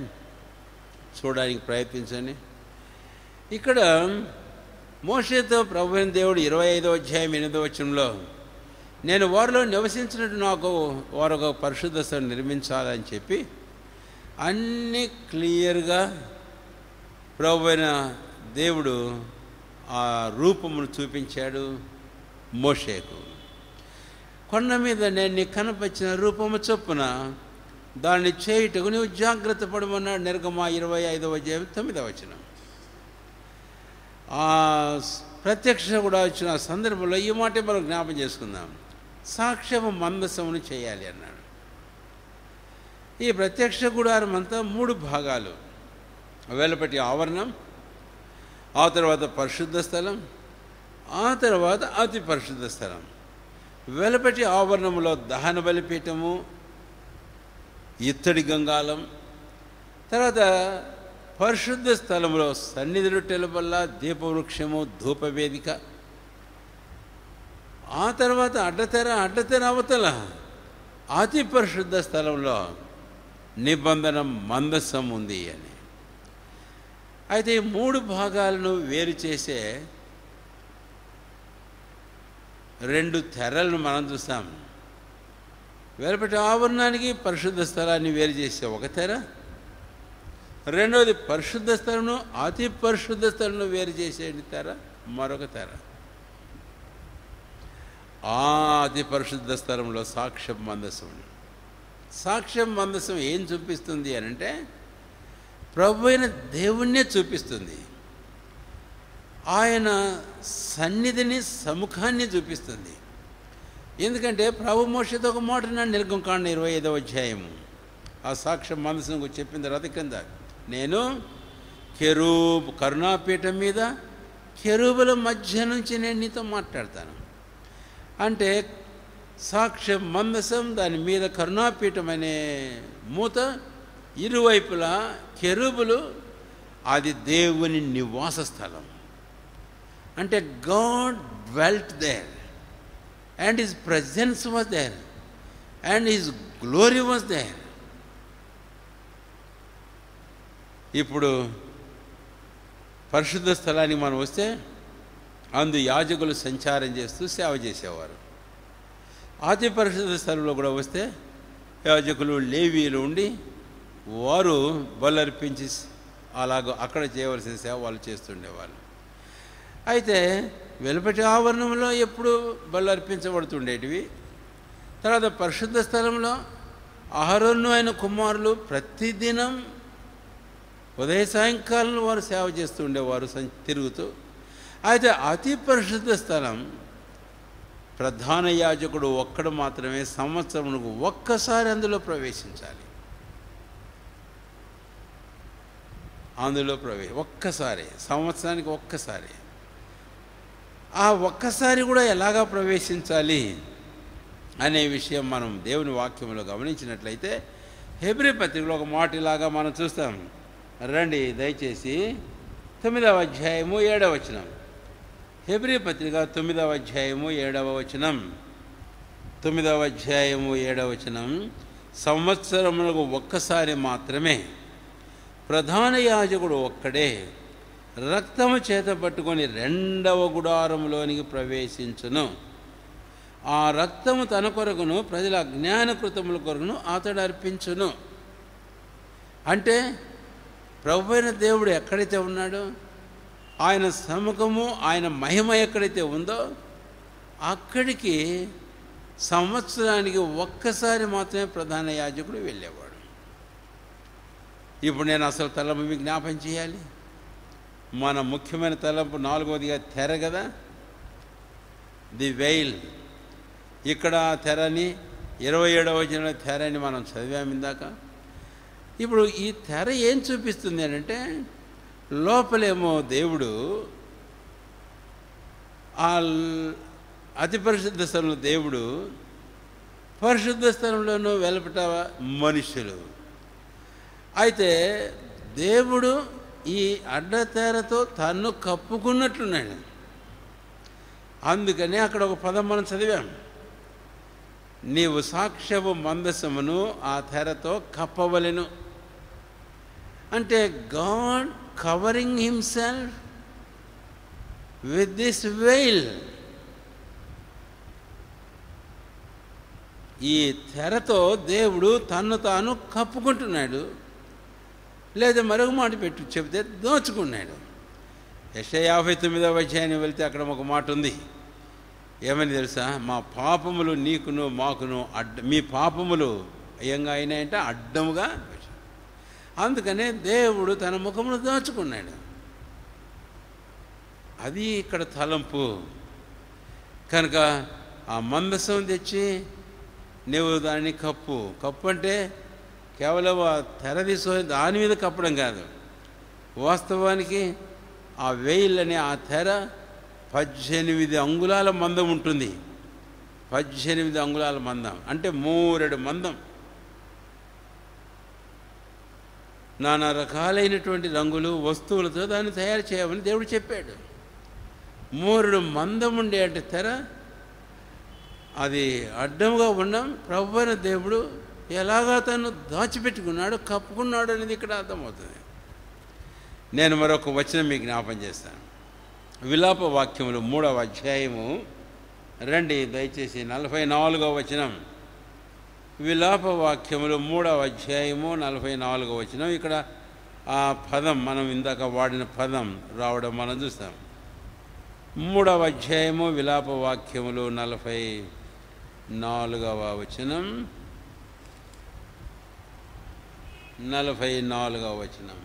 చూడడానికి ప్రయత్నించండి. ఇక్కడ మోషేతో ప్రభువైన దేవుడు 25వ అధ్యాయం 8వ వచనంలో నేను వారిలో నివసించినట్టు నాకు వారు ఒక పరిశుద్ధ స్థలం నిర్మించాలని చెప్పి అన్నీ క్లియర్గా ప్రభువైన దేవుడు ఆ రూపమును చూపించాడు మోషేకు. కొండ మీద నేను నీకు కనపరిచిన రూపము చొప్పున దాన్ని చేయుటకు నువ్వు జాగ్రత్త పడమన్నాడు. నిర్గమ 25వ అధ్యాయం 9వ వచనం. ఆ ప్రత్యక్ష కూడా వచ్చిన సందర్భంలో ఈ మాట మనం జ్ఞాపం చేసుకుందాం. సాక్ష్యము మందసమును చేయాలి అన్నాడు. ఈ ప్రత్యక్ష గుడారం అంతా 3 భాగాలు. వెలుపటి ఆవరణం, ఆ తర్వాత పరిశుద్ధ స్థలం, ఆ తర్వాత అతి పరిశుద్ధ స్థలం. వెలుపటి ఆవరణంలో దహన బలిపీఠము, ఇత్తడి గంగాళం, తర్వాత పరిశుద్ధ స్థలంలో సన్నిధి రొట్టెల వల్ల దీపవృక్షము, ధూపవేదిక, ఆ తర్వాత అడ్డతెర అవతల అతి పరిశుద్ధ స్థలంలో నిబంధన మందసం ఉంది అని. అయితే ఈ 3 భాగాలను వేరు చేసే 2 తెరలను మనం చూస్తాం. వెలుపటి ఆవరణానికి పరిశుద్ధ స్థలాన్ని వేరు చేసే ఒక తెర, రెండవది పరిశుద్ధ స్థలంను అతి పరిశుద్ధ స్థలంను వేరు చేసేది తెర, మరొక తెర. ఆ అతి పరిశుద్ధ స్థలంలో సాక్ష్యం మందసం. సాక్ష్యం మందసం ఏం చూపిస్తుంది అని అంటే ప్రభు అయిన దేవుణ్ణే చూపిస్తుంది. ఆయన సన్నిధిని, సముఖాన్ని చూపిస్తుంది. ఎందుకంటే ప్రభు మోషేతో ఒక మాట నాడు నిర్గమకాండ 25వ అధ్యాయము ఆ సాక్ష్యం మందసం గురించి చెప్పిన తర్వాత కింద, నేను కరుణాపీఠం మీద కెరూబుల మధ్య నుంచి నేను నీతో మాట్లాడతాను అంటే సాక్ష్యం మందసం, దాని మీద కరుణాపీఠం అనే మూత, ఇరువైపులా కెరూబులు, అది దేవుని నివాస స్థలం. అంటే God dwelt there and his presence was there and his glory was there. ఇప్పుడు పరిశుద్ధ స్థలానికి మనం వస్తే అందు యాజకులు సంచారం చేస్తూ సేవ చేసేవారు. అతి పరిశుద్ధ స్థలంలో కూడా వస్తే యాజకులు, లేవీయులు ఉండి వారు బలర్పించి అలాగ అక్కడ చేయవలసిన సేవ వాళ్ళు చేస్తుండేవాళ్ళు. అయితే వెలుపటి ఆవరణంలో ఎప్పుడు బలు అర్పించబడుతుండేటివి. తర్వాత పరిశుద్ధ స్థలంలో అహరోను ఆయన కుమారులు ప్రతిదినం ఉదయ సాయంకాలం వారు సేవ చేస్తూ ఉండేవారు తిరుగుతూ. అయితే అతి పరిశుద్ధ స్థలం ప్రధాన యాజకుడు ఒక్కడు మాత్రమే సంవత్సరమునకు ఒక్కసారి అందులో ప్రవేశించాలి. ఒక్కసారి, సంవత్సరానికి ఒక్కసారి. ఆ ఒక్కసారి కూడా ఎలాగా ప్రవేశించాలి అనే విషయం మనం దేవుని వాక్యంలో గమనించినట్లయితే హెబ్రీ పత్రికలో ఒక మాట ఇలాగా మనం చూస్తాం. రండి దయచేసి 9వ అధ్యాయము 7వ వచనం. హెబ్రీ పత్రిక 9వ అధ్యాయము 7వ వచనం. 9వ అధ్యాయము 7వ వచనం. సంవత్సరములకు ఒక్కసారి మాత్రమే ప్రధాన యాజకుడు ఒక్కడే రక్తము చేత పట్టుకొని రెండవ గుడారములోనికి ప్రవేశించును. ఆ రక్తము తన కొరకును ప్రజల అజ్ఞానకృతముల కొరకును అతడు అర్పించును. అంటే ప్రభు అయిన దేవుడు ఎక్కడైతే ఉన్నాడో, ఆయన సముఖము, ఆయన మహిమ ఎక్కడైతే ఉందో అక్కడికి సంవత్సరానికి ఒక్కసారి మాత్రమే ప్రధాన యాజకుడు వెళ్ళేవాడు. ఇప్పుడు నేను అసలు తలంపు మీకు జ్ఞాపం చేయాలి. మన ముఖ్యమైన తలంపు 4వదిగా తెర కదా, ది వెయిల్. ఇక్కడ తెరని 27వ వచనంలో తెరని మనం చదివాము ఇందాక. ఇప్పుడు ఈ తెర ఏం చూపిస్తుంది అంటే లోపలేమో దేవుడు, ఆ అతి పరిశుద్ధ స్థలంలో దేవుడు, పరిశుద్ధ స్థలంలోనూ వెలుపట మనుషులు. అయితే దేవుడు ఈ అడ్డతెరతో తన్ను కప్పుకున్నట్లున్నాడు. అందుకని అక్కడ ఒక పదం మనం చదివాం, నీవు సాక్ష్యపు మందసమును ఆ తెరతో కప్పవలెను. అంటే God covering himself with this veil. ఈ తెరతో దేవుడు తన్ను తాను కప్పుకుంటున్నాడు, లేదా మరొక మాట పెట్టి చెబితే దోచుకున్నాడు. యెషయా 59వ అధ్యాయాన్ని వెళ్తే అక్కడ ఒక మాట ఉంది. ఏమని తెలుసా? మా పాపములు నీకును మాకును మీ పాపములు అయ్యంగా అయినాయంటే అడ్డముగా. అందుకనే దేవుడు తన ముఖమును దోచుకున్నాడు. అది ఇక్కడ తలంపు. కనుక ఆ మందసం తెచ్చి నువ్వు దాన్ని కప్పు అంటే కేవలం ఆ తెర తీసుకొని దాని మీద కప్పడం కాదు. వాస్తవానికి ఆ వెయిల్ అనే ఆ తెర 18 అంగుళాల మందం ఉంటుంది. 18 అంగుళాల మందం అంటే 3 మందం. నానా రకాలైనటువంటి రంగులు, వస్తువులతో దాన్ని తయారు చేయమని దేవుడు చెప్పాడు. 3 మందం ఉండే అంటే తెర, అది అడ్డంగా ఉండడం ప్రభువైన దేవుడు ఎలాగా తను దాచిపెట్టుకున్నాడు, కప్పుకున్నాడు అనేది ఇక్కడ అర్థమవుతుంది. నేను మరొక వచనం మీకు జ్ఞాపం చేస్తాను. విలాప వాక్యములు 3వ అధ్యాయము రండి దయచేసి 44వ వచనం. విలాప వాక్యములు 3వ అధ్యాయము 44వ వచనం. ఇక్కడ ఆ పదం మనం ఇందాక వాడిన పదం రావడం మనం చూస్తాం. 3వ అధ్యాయము విలాప వాక్యములు 44వ వచనం. 44వ వచనం.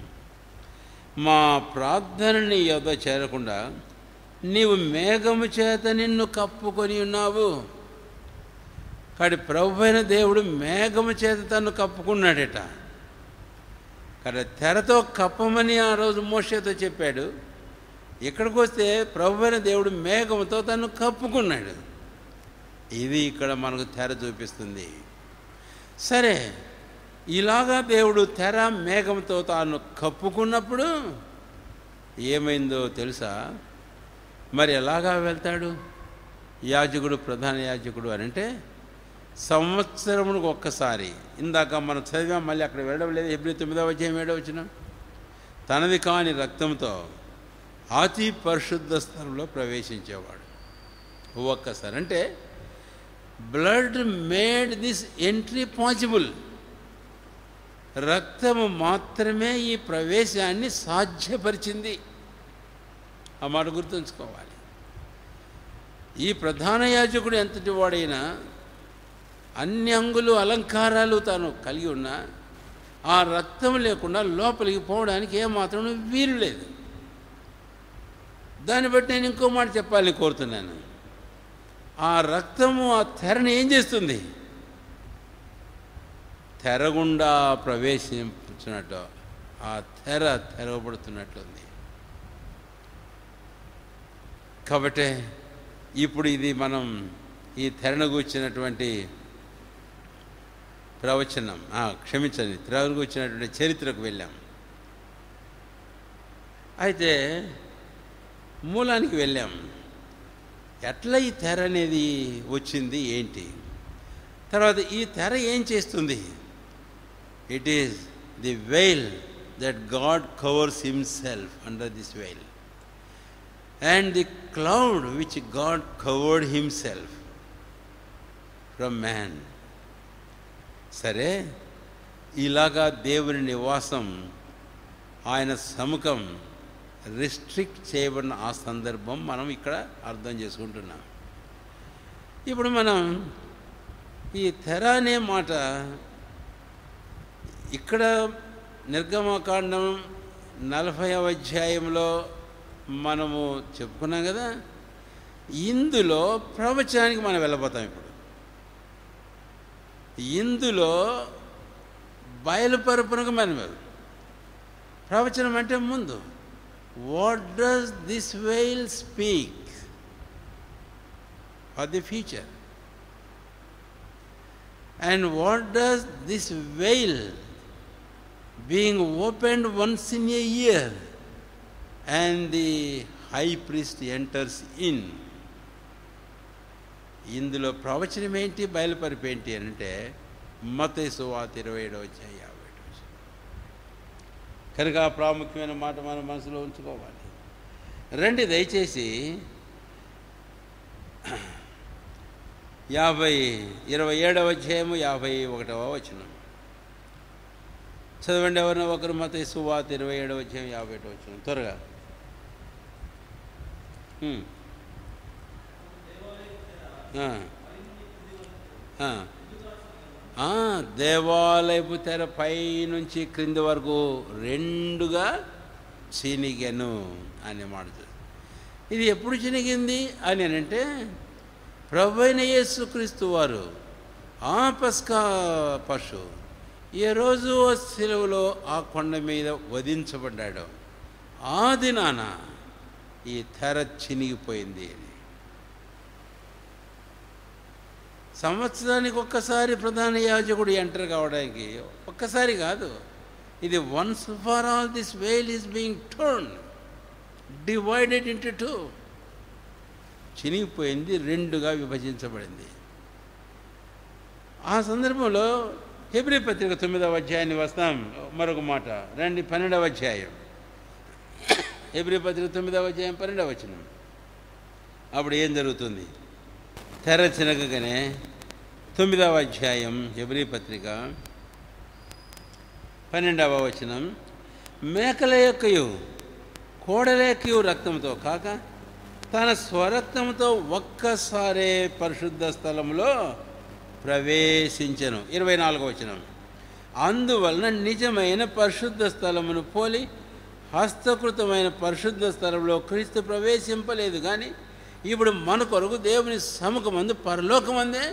మా ప్రార్థనని యొద్ద చేరకుండా నీవు మేఘము చేత నిన్ను కప్పుకొని ఉన్నావు. కాడి ప్రభువైన దేవుడు మేఘము చేత తను కప్పుకున్నాడట. కానీ తెరతో కప్పమని ఆ రోజు మోషేతో చెప్పాడు. ఇక్కడికి వస్తే ప్రభువైన దేవుడు మేఘముతో తను కప్పుకున్నాడు. ఇది ఇక్కడ మనకు తెర చూపిస్తుంది. సరే, ఇలాగా దేవుడు తెర మేఘంతో తాను కప్పుకున్నప్పుడు ఏమైందో తెలుసా? మరి ఎలాగా వెళ్తాడు యాజకుడు, ప్రధాన యాజకుడు అని అంటే సంవత్సరమునికి ఒక్కసారి. ఇందాక మనం చదివాం, మళ్ళీ అక్కడ వెళ్ళడం లేదు. హెబ్రీ 9వ అధ్యాయం 7వ వచనం. తనది కాని రక్తంతో అతి పరిశుద్ధ స్థలంలో ప్రవేశించేవాడు ఒక్కసారి. అంటే blood made this entry possible. రక్తము మాత్రమే ఈ ప్రవేశాన్ని సాధ్యపరిచింది. ఆ మాట గుర్తుంచుకోవాలి. ఈ ప్రధాన యాజకుడు ఎంతటి వాడైనా, అన్ని అంగులు అలంకారాలు తాను కలిగి ఉన్నా, ఆ రక్తం లేకుండా లోపలికి పోవడానికి ఏమాత్రం వీలు లేదు. దాన్ని బట్టి నేను ఇంకో మాట చెప్పాలని కోరుతున్నాను. ఆ రక్తము ఆ తెరని ఏం చేస్తుంది? తెరగుండా ప్రవేశించినట్టు ఆ తెర తెరవబడుతున్నట్లుంది. కాబట్టి ఇప్పుడు ఇది మనం ఈ తెరను గూర్చినటువంటి ప్రవచనం, క్షమించండి, తెరను గూర్చినటువంటి చరిత్రకు వెళ్ళాం. అయితే మూలానికి వెళ్ళాం. ఎట్లా ఈ తెర అనేది వచ్చింది, ఏంటి, తర్వాత ఈ తెర ఏం చేస్తుంది? It is the veil that God covers himself under this veil, and the cloud which God covered himself from man. సరే, ఇలాగా దేవుని నివాసం, ఆయన సముఖం రిస్ట్రిక్ట్ చేయబడిన ఆ సందర్భం మనం ఇక్కడ అర్థం చేసుకుంటున్నాం. ఇప్పుడు మనం ఈ తెర అనే మాట ఇక్కడ నిర్గమకాండం 40వ అధ్యాయంలో మనము చెప్పుకున్నాం కదా. ఇందులో ప్రవచనానికి మనం వెళ్ళబోతాం. ఇప్పుడు ఇందులో బయలుపరుపునకు మనం ప్రవచనం అంటే ముందు what does this veil speak for the future, and what does this veil being opened once in a year and the high priest enters in. ఇందులో ప్రవచనం ఏంటి, బయలుపరిపు ఏంటి అంటే మత్తయి సువార్త 27వ అధ్యాయం 51వ వచనం. కనుక ఆ ప్రాముఖ్యమైన మాట మనం మనసులో ఉంచుకోవాలి. రండి దయచేసి 27వ అధ్యాయము 51వ వచనం చదవండి. ఎవరైనా ఒకరు మత్తయి సువార్త 27వ అధ్యాయం 51వ వచనం త్వరగా. దేవాలయపు తెర పై నుంచి క్రింది వరకు రెండుగా చినిగెను అనే మాట. ఇది ఎప్పుడు చినిగింది అని అంటే ప్రభువైన యేసుక్రీస్తు వారు ఆ పస్కా పశువు ఏ రోజు శిలువలో ఆ కొండ మీద వధించబడ్డాడో ఆ దినాన ఈ తెర చినిగిపోయింది. సంవత్సరానికి ఒక్కసారి ప్రధాన యాజకుడు ఎంటర్ కావడానికి, ఒక్కసారి కాదు, ఇది once for all this veil is being turn, divided into 2. చినిగిపోయింది, రెండుగా విభజించబడింది. ఆ సందర్భంలో హెబ్రీ పత్రిక 9వ అధ్యాయాన్ని వస్తాం. మరొక మాట రండి, 12వ అధ్యాయం. హెబ్రీ పత్రిక 9వ అధ్యాయం 12వ వచనం. అప్పుడు ఏం జరుగుతుంది? తెర చినగగానే 9వ అధ్యాయం హెబ్రీ పత్రిక 12వ వచనం. మేకల యొక్కయు కోడల యొక్కయు రక్తంతో కాక తన స్వరక్తంతో ఒక్కసారే పరిశుద్ధ స్థలంలో ప్రవేశించెను. 24వ వచనం. అందువలన నిజమైన పరిశుద్ధ స్థలమును పోలి హస్తకృతమైన పరిశుద్ధ స్థలంలో క్రీస్తు ప్రవేశింపలేదు, కానీ ఇప్పుడు మన కొరకు దేవుని సముఖమందు పరలోకమందే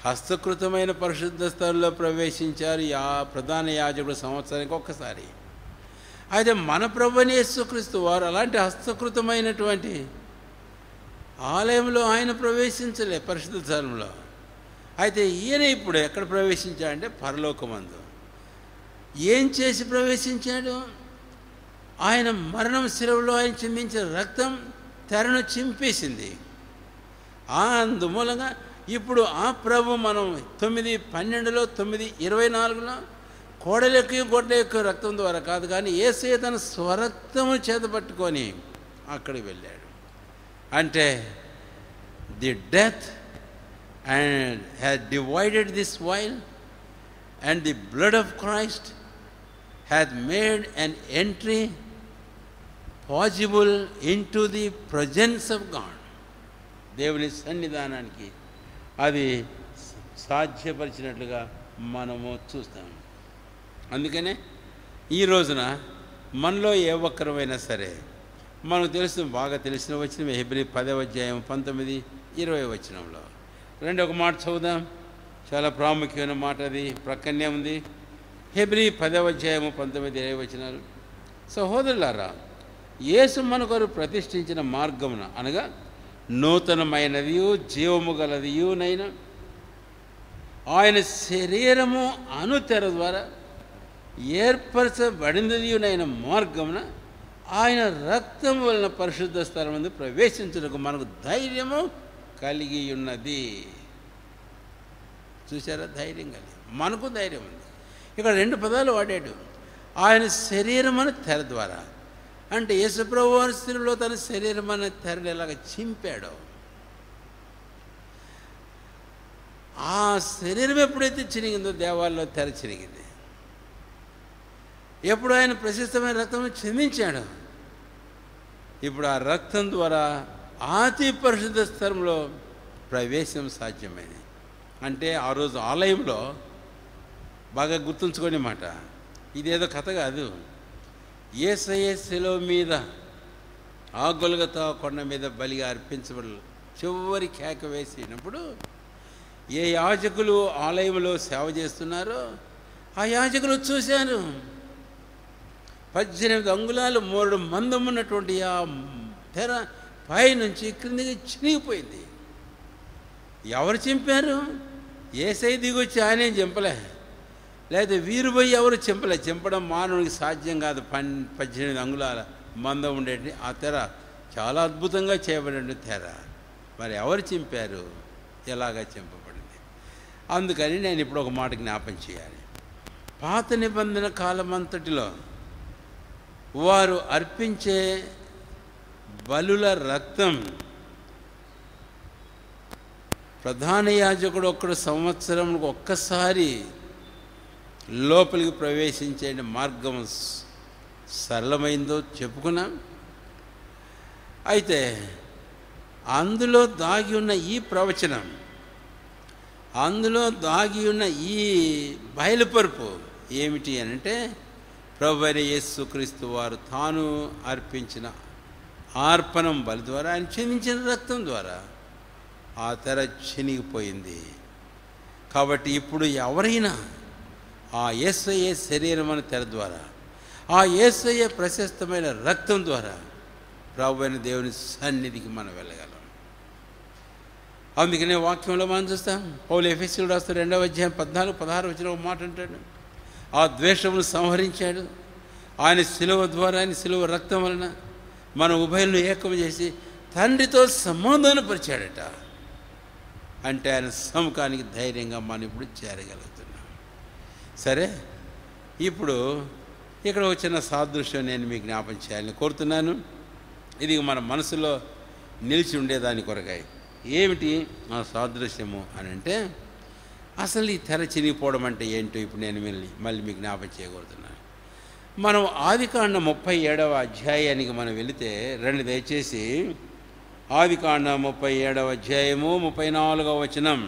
హస్తకృతమైన పరిశుద్ధ స్థలంలో ప్రవేశించారు ప్రధాన యాజకుడు సంవత్సరానికి ఒక్కసారి. అయితే మన ప్రభువైన యేసుక్రీస్తు వారు అలాంటి హస్తకృతమైనటువంటి ఆలయంలో ఆయన ప్రవేశించలే పరిశుద్ధ స్థలంలో. అయితే ఈయన ఇప్పుడు ఎక్కడ ప్రవేశించాడంటే పరలోకమందు. ఏం చేసి ప్రవేశించాడు? ఆయన మరణం శిలువలో ఆయన చిందించిన రక్తం తెరను చింపేసింది. అందుమూలంగా ఇప్పుడు ఆ ప్రభు మనం 9:12లో 9:24లో కోడలకి గొడ్డ యొక్క రక్తం ద్వారా కాదు, కానీ యేసయ్య తన స్వరక్తము చేతపట్టుకొని అక్కడికి వెళ్ళాడు. అంటే the death and had divided this vial, and the blood of Christ hath made an entry possible into the presence of God. దేవుని సన్నిధానానికి అది సాధ్యపరిచినట్లుగా మనము చూస్తాం. అందుకనే ఈ రోజున మనలో ఏ ఒక్కరమైనా సరే మనకు తెలుసు, బాగా తెలిసిన వచనం హెబ్రీ 10వ అధ్యాయం 19-20 వచనంలో ఒక మాట చదువుదాం. చాలా ప్రాముఖ్యమైన మాట, అది ప్రక్కనే ఉంది. హెబ్రీ 10వ అధ్యాయము 19-20 వచనాలు. సహోదరులారా, యేసు మన కొరకు ప్రతిష్ఠించిన మార్గమున అనగా నూతనమైనదియు జీవము గలదియునైన ఆయన శరీరము అనుతెర ద్వారా ఏర్పరచబడినదియునైన మార్గమున ఆయన రక్తం వలన పరిశుద్ధ స్థలమందు ప్రవేశించుటకు మనకు ధైర్యము కలిగి ఉన్నది. చూసారా? ధైర్యం కలిగి, మనకు ధైర్యం ఉంది. ఇక్కడ 2 పదాలు వాడాడు. ఆయన శరీరం అనే తెర ద్వారా, అంటే యేసుప్రభు వారి శిలువలో తన శరీరం అనే తెరను ఎలాగ చింపాడో, ఆ శరీరం ఎప్పుడైతే చిరిగిందో దేవాలయంలో తెర చిరిగింది. ఎప్పుడు ఆయన ప్రశస్తమైన రక్తం చిందించాడు, ఇప్పుడు ఆ రక్తం ద్వారా అతి పరిశుద్ధ స్థలంలో ప్రవేశం సాధ్యమైంది. అంటే ఆ రోజు ఆలయంలో బాగా గుర్తుంచుకునే మాట, ఇదేదో కథ కాదు. యేసయ్య శిలువ మీద ఆ గొల్గొతా కొండ మీద బలిగా అర్పించబడి చివరి కేక వేసినప్పుడు ఏ యాజకులు ఆలయంలో సేవ చేస్తున్నారో ఆ యాజకులు చూశారు. 18 అంగుళాలు 3 మందం ఉన్నటువంటి ఆ తెర పైనుంచి క్రిందికి చినిగిపోయింది. ఎవరు చింపారు? యేసయ్య దిగొచ్చి ఆయనేం చింపలే, లేదా వీరు పోయి ఎవరు చింపలే. చింపడం మానవునికి సాధ్యం కాదు. 18 అంగుళాల మందం ఉండేటి ఆ తెర చాలా అద్భుతంగా చేయబడిన తెర. మరి ఎవరు చింపారు? ఎలాగా చింపబడింది? అందుకని నేను ఇప్పుడు ఒక మాట జ్ఞాపం చేయాలి. పాత నిబంధన కాలమంతటిలో వారు అర్పించే బలుల రక్తం ప్రధాన యాజకుడు ఒక్కడు సంవత్సరం ఒక్కసారి లోపలికి ప్రవేశించే మార్గం సరళమైందో చెప్పుకున్నాం. అయితే అందులో దాగి ఉన్న ఈ ప్రవచనం, అందులో దాగి ఉన్న ఈ బయలుపరుపు ఏమిటి అంటే, ప్రభువైన యేసుక్రీస్తు వారు తాను అర్పించిన అర్పణం బలి ద్వారా, ఆయన చిందించిన రక్తం ద్వారా ఆ తెర చినిగిపోయింది. కాబట్టి ఇప్పుడు ఎవరైనా ఆ యేసయ్య శరీరం అనే తెర ద్వారా, ఆ యేసయ్య ప్రశస్తమైన రక్తం ద్వారా ప్రభువైన దేవుని సన్నిధికి మనం వెళ్ళగలం. అందుకనే వాక్యంలో మనం చూస్తాం, పౌలు ఎఫెసీయులకు రాస్తాడు 2వ అధ్యాయం 14-16 వచ్చిన ఒక మాట అంటాడు, ఆ ద్వేషమును సంహరించాడు. ఆయన శిలువ ద్వారా, ఆయన శిలువ రక్తం వలన మన ఉభయులను ఏకం చేసి తండ్రితో సమాధానపరిచాడట. అంటే ఆయన సముఖానికి ధైర్యంగా మనం ఇప్పుడు చేరగలుగుతున్నాం. సరే, ఇప్పుడు ఇక్కడ వచ్చిన సాదృశ్యం నేను మీకు జ్ఞాపం చేయాలని కోరుతున్నాను. ఇది మన మనసులో నిలిచి ఉండేదాని కొరకాయ. ఏమిటి ఆ సాదృశ్యము అని అంటే, అసలు ఈ తెర చినిగిపోవడం అంటే ఏంటో ఇప్పుడు నేను మళ్ళీ మీకు జ్ఞాపం చేయకూడుతున్నాను. మనం ఆదికాండం 37వ అధ్యాయానికి మనం వెళితే రండి దయచేసి. ఆదికాండం 37వ అధ్యాయము 34వ వచనం.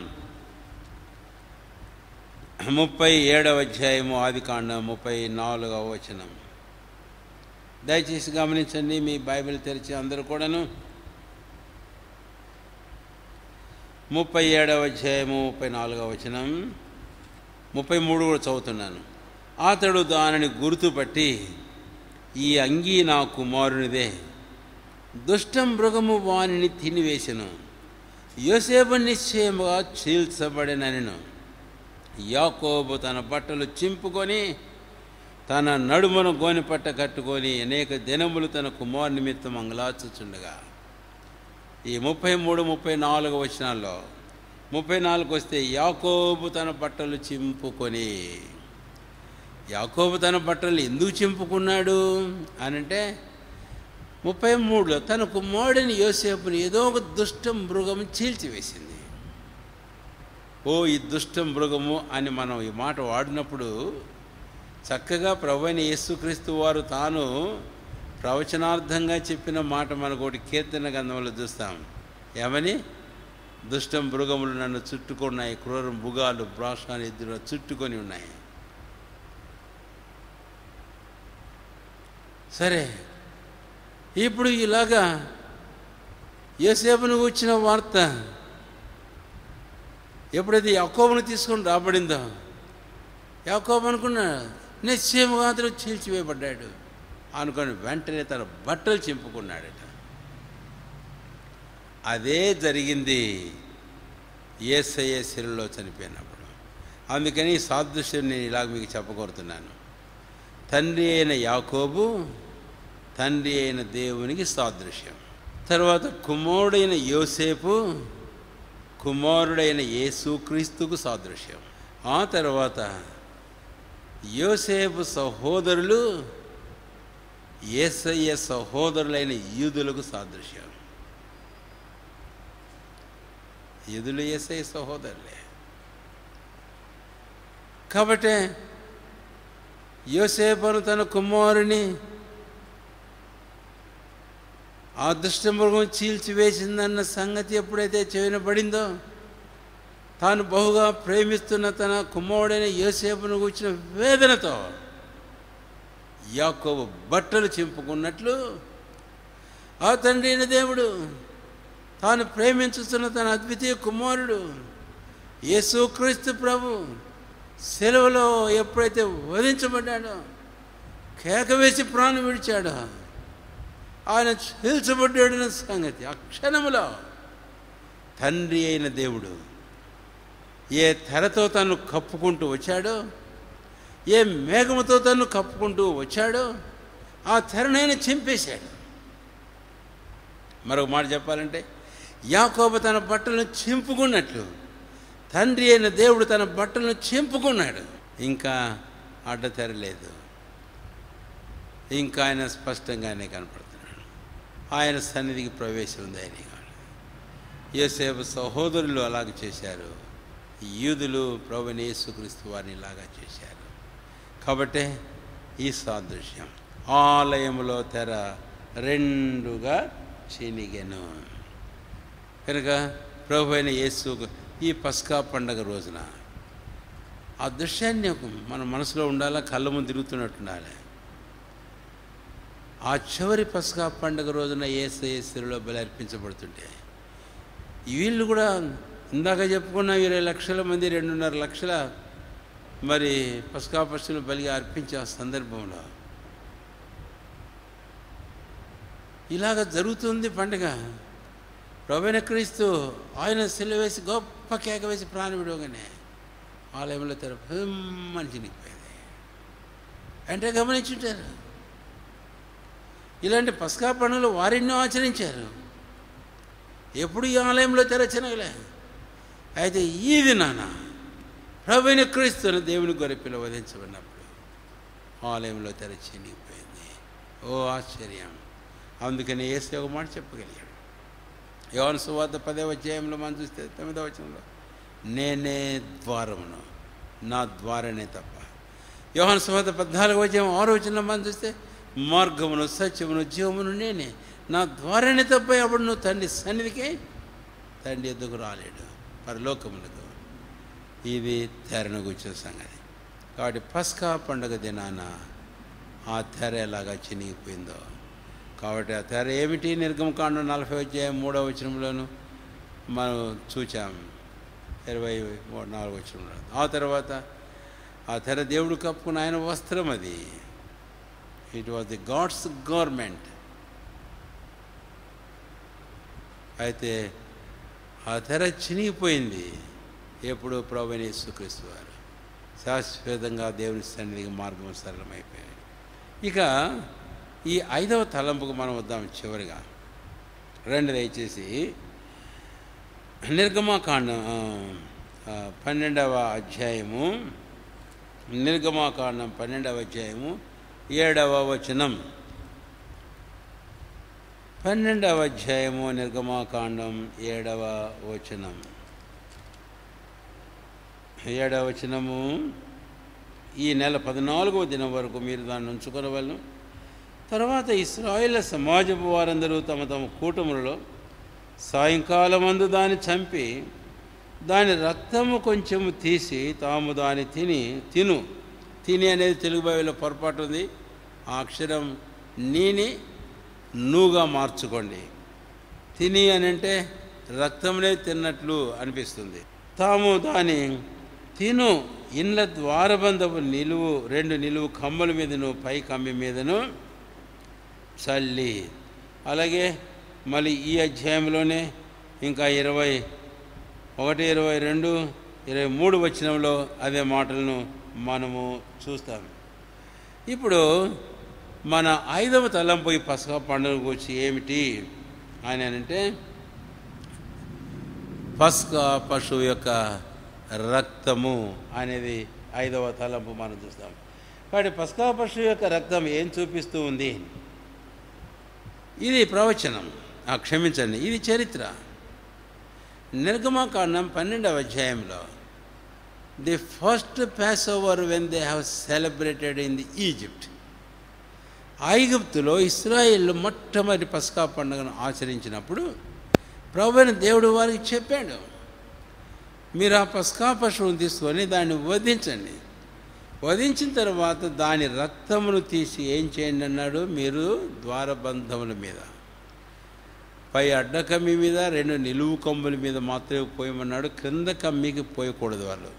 37వ అధ్యాయము ఆదికాండం 34వ వచనం. దయచేసి గమనించండి, మీ బైబిల్ తెరిచి అందరూ కూడాను. 37వ అధ్యాయము 34వ వచనం, 33 కూడా చదువుతున్నాను. అతడు దానిని గుర్తుపట్టి, ఈ అంగీ నా కుమారునిదే, దుష్ట మృగము వానిని తినివేసెను, యోసేపు నిశ్చయముగా చీల్చబడిననెను. యాకోబు తన బట్టలు చింపుకొని తన నడుమును గోనెపట్ట కట్టుకొని అనేక దినములు తన కుమారు నిమిత్తం అంగలార్చుచుండగా. ఈ 33, 34 వచనాల్లో 34 వస్తే యాకోబు తన బట్టలు చింపుకొని. యాకోబు తన బట్టలు ఎందుకు చింపుకున్నాడు అనంటే 33లో తన కుమారుడిని యోసేపుని ఏదో ఒక దుష్ట మృగము చీల్చివేసింది. ఈ దుష్ట మృగము అని మనం ఈ మాట వాడినప్పుడు చక్కగా ప్రభువైన యేసుక్రీస్తు వారు తాను ప్రవచనార్థంగా చెప్పిన మాట మనకు ఒకటి కీర్తన గ్రంథంలో చూస్తాం. ఏమని? దుష్ట మృగములు నన్ను చుట్టుకున్నాయి, క్రూర మృగాలు బ్రాషాన్ని ఎద్దులు చుట్టుకొని ఉన్నాయి. సరే, ఇప్పుడు ఇలాగా యోసేపును వచ్చిన వార్త ఎప్పుడైతే యాకోబును తీసుకొని రాబడిందో, యాకోబు అనుకున్నాడు నిశ్చయముగా అతడు చీల్చివేయబడ్డాడు అనుకొని వెంటనే తన బట్టలు చింపుకున్నాడట. అదే జరిగింది యేసయ్య శిలువలో చనిపోయినప్పుడు. అందుకని ఈ సాదృశ్యం నేను ఇలాగ మీకు చెప్పగోరుతున్నాను. తండ్రి అయిన యాకోబు తండ్రి అయిన దేవునికి సాదృశ్యం. తర్వాత కుమారుడైన యోసేపు కుమారుడైన యేసుక్రీస్తుకు సాదృశ్యం. ఆ తర్వాత యోసేపు సహోదరులు యేసయ్య సహోదరులైన యూదులకు సాదృశ్యం. యూదులు యేసయ్య సహోదరులే. కాబట్టి యోసేపును తన కుమారుని ఆ దుష్టమృగం చీల్చివేసిందన్న సంగతి ఎప్పుడైతే చెవినపడిందో, తాను బహుగా ప్రేమిస్తున్న తన కుమారుడైన యోసేపును కూర్చిన వేదనతో యాకోబు బట్టలు చింపుకున్నట్లు ఆ తండ్రి అయిన దేవుడు తాను ప్రేమించుతున్న తన అద్వితీయ కుమారుడు యేసుక్రీస్తు ప్రభు సెలవులో ఎప్పుడైతే వధించబడ్డాడో, కేక వేసి ప్రాణం విడిచాడో, ఆయన చీల్చబడ్డాడన్న సంగతి ఆ క్షణములో తండ్రి అయిన దేవుడు ఏ తెరతో తను కప్పుకుంటూ వచ్చాడో, ఏ మేఘముతో తను కప్పుకుంటూ వచ్చాడో ఆ తెరనైనా చింపేశాడు. మరొక మాట చెప్పాలంటే, యాకోబు తన బట్టలను చింపుకున్నట్లు తండ్రి అయిన దేవుడు తన బట్టలను చింపుకున్నాడు. ఇంకా అడ్డతెరలేదు. ఇంకా ఆయన స్పష్టంగానే కనపడుతున్నాడు. ఆయన సన్నిధికి ప్రవేశం ఉంది ఆయన. యోసేపు సహోదరులు అలాగ చేశారు, యూదులు ప్రభువైన యేసుక్రీస్తు వారిని ఇలాగా చేశారు. కాబట్టి ఈ సాదృశ్యం ఆలయములో తెర రెండుగా చినిగెను. కనుక ప్రభువైన యేసు ఈ పస్కా పండగ రోజున ఆ దృశ్యాన్ని మన మనసులో ఉండాలా, కళ్ళ ముందు తిరుగుతున్నట్టుండాలి. ఆ చివరి పస్కా పండుగ రోజున యేసయ్య శిలువలో బలి అర్పించబడుతుంటే వీళ్ళు కూడా ఇందాక చెప్పుకున్న 20 లక్షల మంది 2.5 లక్షల మరి పస్కా పశువులు బలిగా అర్పించే ఆ సందర్భంలో ఇలాగ జరుగుతుంది పండుగ. ప్రభువైన క్రీస్తు ఆయన శిలువ వేసి గొప్ప కేక వేసి ప్రాణం విడవగానే ఆలయంలో తెరమని చినిగిపోయింది. అంటే గమనించుంటారు, ఇలాంటి పస్కా పండుగలు వారెన్నో ఆచరించారు. ఎప్పుడు ఈ ఆలయంలో తెర చినగలే. అయితే ఈ దినాన ప్రభువైన క్రీస్తును దేవుని గొర్రెపిల్ల వధించబడినప్పుడు ఆలయంలో తెర చినిగిపోయింది. ఓ ఆశ్చర్యం! అందుకని యేసు ఒక మాట చెప్పగలిగాడు. యోహాను సువార్త 10వ అధ్యాయంలో మనం చూస్తే 9వ వచనంలో, నేనే ద్వారమును, నా ద్వారనే తప్ప యోహాను సువార్త 14:6 మనం చూస్తే మార్గమును సత్యమును జీవమును నేనే, నా ద్వారానే తప్ప అప్పుడు నువ్వు తండ్రి సన్నిధికి తండ్రి ఎద్దుకు రాలేడు పరలోకములకు. ఇది తెరను కూర్చున్న సంగతి. కాబట్టి పస్కా పండుగ దినాన ఆ తెర ఎలాగా చినిగిపోయిందో, కాబట్టి ఆ తెర ఏమిటి? నిర్గమకాండం 40:3 మనం చూచాం, 24 ఆ తర్వాత ఆ తెర దేవుడు కప్పుకున్న ఆయన వస్త్రం అది. It was the God's government. అయితే ఆ తెర చినిగిపోయింది ఎప్పుడు? ప్రభువైన యేసుక్రీస్తు వారు శాశ్వతంగా దేవుని సన్నిధికి మార్గం సరళమైపోయాయి. ఇక ఈ 5వ తలంపుకు మనం వద్దాం చివరిగా. దయచేసి నిర్గమకాండం 12వ అధ్యాయము, నిర్గమకాండం 12వ అధ్యాయము 7వ వచనం. 12వ అధ్యాయము నిర్గమకాండం 7వ వచనం. 7వ వచనము, ఈ నెల 14వ దినం వరకు మీరు దాన్ని ఉంచుకొనవలను. తర్వాత ఇశ్రాయేలు సమాజపు వారందరూ తమ తమ కూటములలో సాయంకాలమందు దాన్ని చంపి దాని రక్తము కొంచెము తీసి తాము దాన్ని తిని అనేది తెలుగు బైబిల్లో పొరపాటు ఉంది. ఆ అక్షరం నీని నువ్వుగా మార్చుకోండి. తిని అని అంటే రక్తంనే తిన్నట్లు అనిపిస్తుంది. తాము దాని తిను ఇండ్ల ద్వారబంధపు 2 నిలువు కమ్మల మీదను పై కమ్మి మీదను చల్లి. అలాగే మళ్ళీ ఈ అధ్యాయంలోనే ఇంకా 21, 22, 23 వచనంలో అదే మాటలను మనము చూస్తాం. ఇప్పుడు మన 5వ తలంపు ఈ పస్కా పండుగ గురించి ఏమిటి అని అంటే, పస్కా పశువు యొక్క రక్తము అనేది 5వ తలంపు మనం చూస్తాం. కాబట్టి పస్కా పశువు యొక్క రక్తం ఏం చూపిస్తూ ఉంది? ఇది ప్రవచనం, క్షమించండి, ఇది చరిత్ర. నిర్గమకాండం 12వ అధ్యాయంలో the first pass over when they have celebrated in the Egypt, ఐగుప్తులో ఇశ్రాయేలు మొట్టమొదటి పస్కా పండుగను ఆచరించినప్పుడు ప్రభువైన దేవుడు వారికి చెప్పాడు, మీరు ఆ పస్కా పశువును తీసుకొని దాన్ని వధించండి, వధించిన తర్వాత దాని రక్తమును తీసి ఏం చేయండి అన్నాడు? మీరు ద్వారబంధముల మీద, పై అడ్డ కమ్మి మీద 2 నిలువు కమ్ముల మీద మాత్రమే పోయమన్నాడు, క్రింద కమ్మికి పోయకూడదు వాళ్ళు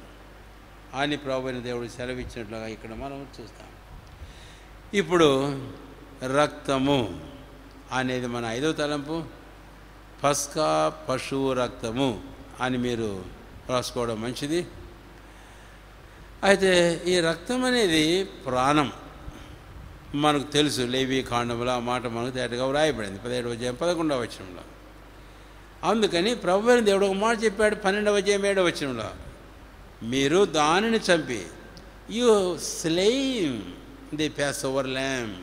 అని ప్రభువైన దేవుడు సెలవిచ్చినట్లుగా ఇక్కడ మనం చూస్తాం. ఇప్పుడు రక్తము అనేది మన 5వ తలంపు, పస్కా పశువు రక్తము అని మీరు రాసుకోవడం మంచిది. అయితే ఈ రక్తం అనేది ప్రాణం మనకు తెలుసు. లేవి కాండంలో ఆ మాట మనకు తేటగా వ్రాయబడింది 17వ అధ్యాయం 11వ వచనంలో. అందుకని ప్రభువైన దేవుడు ఒక మాట చెప్పాడు 12వ అధ్యాయం 7వ వచనంలో, మీరు దానిని చంపి you slay the Passover lamb.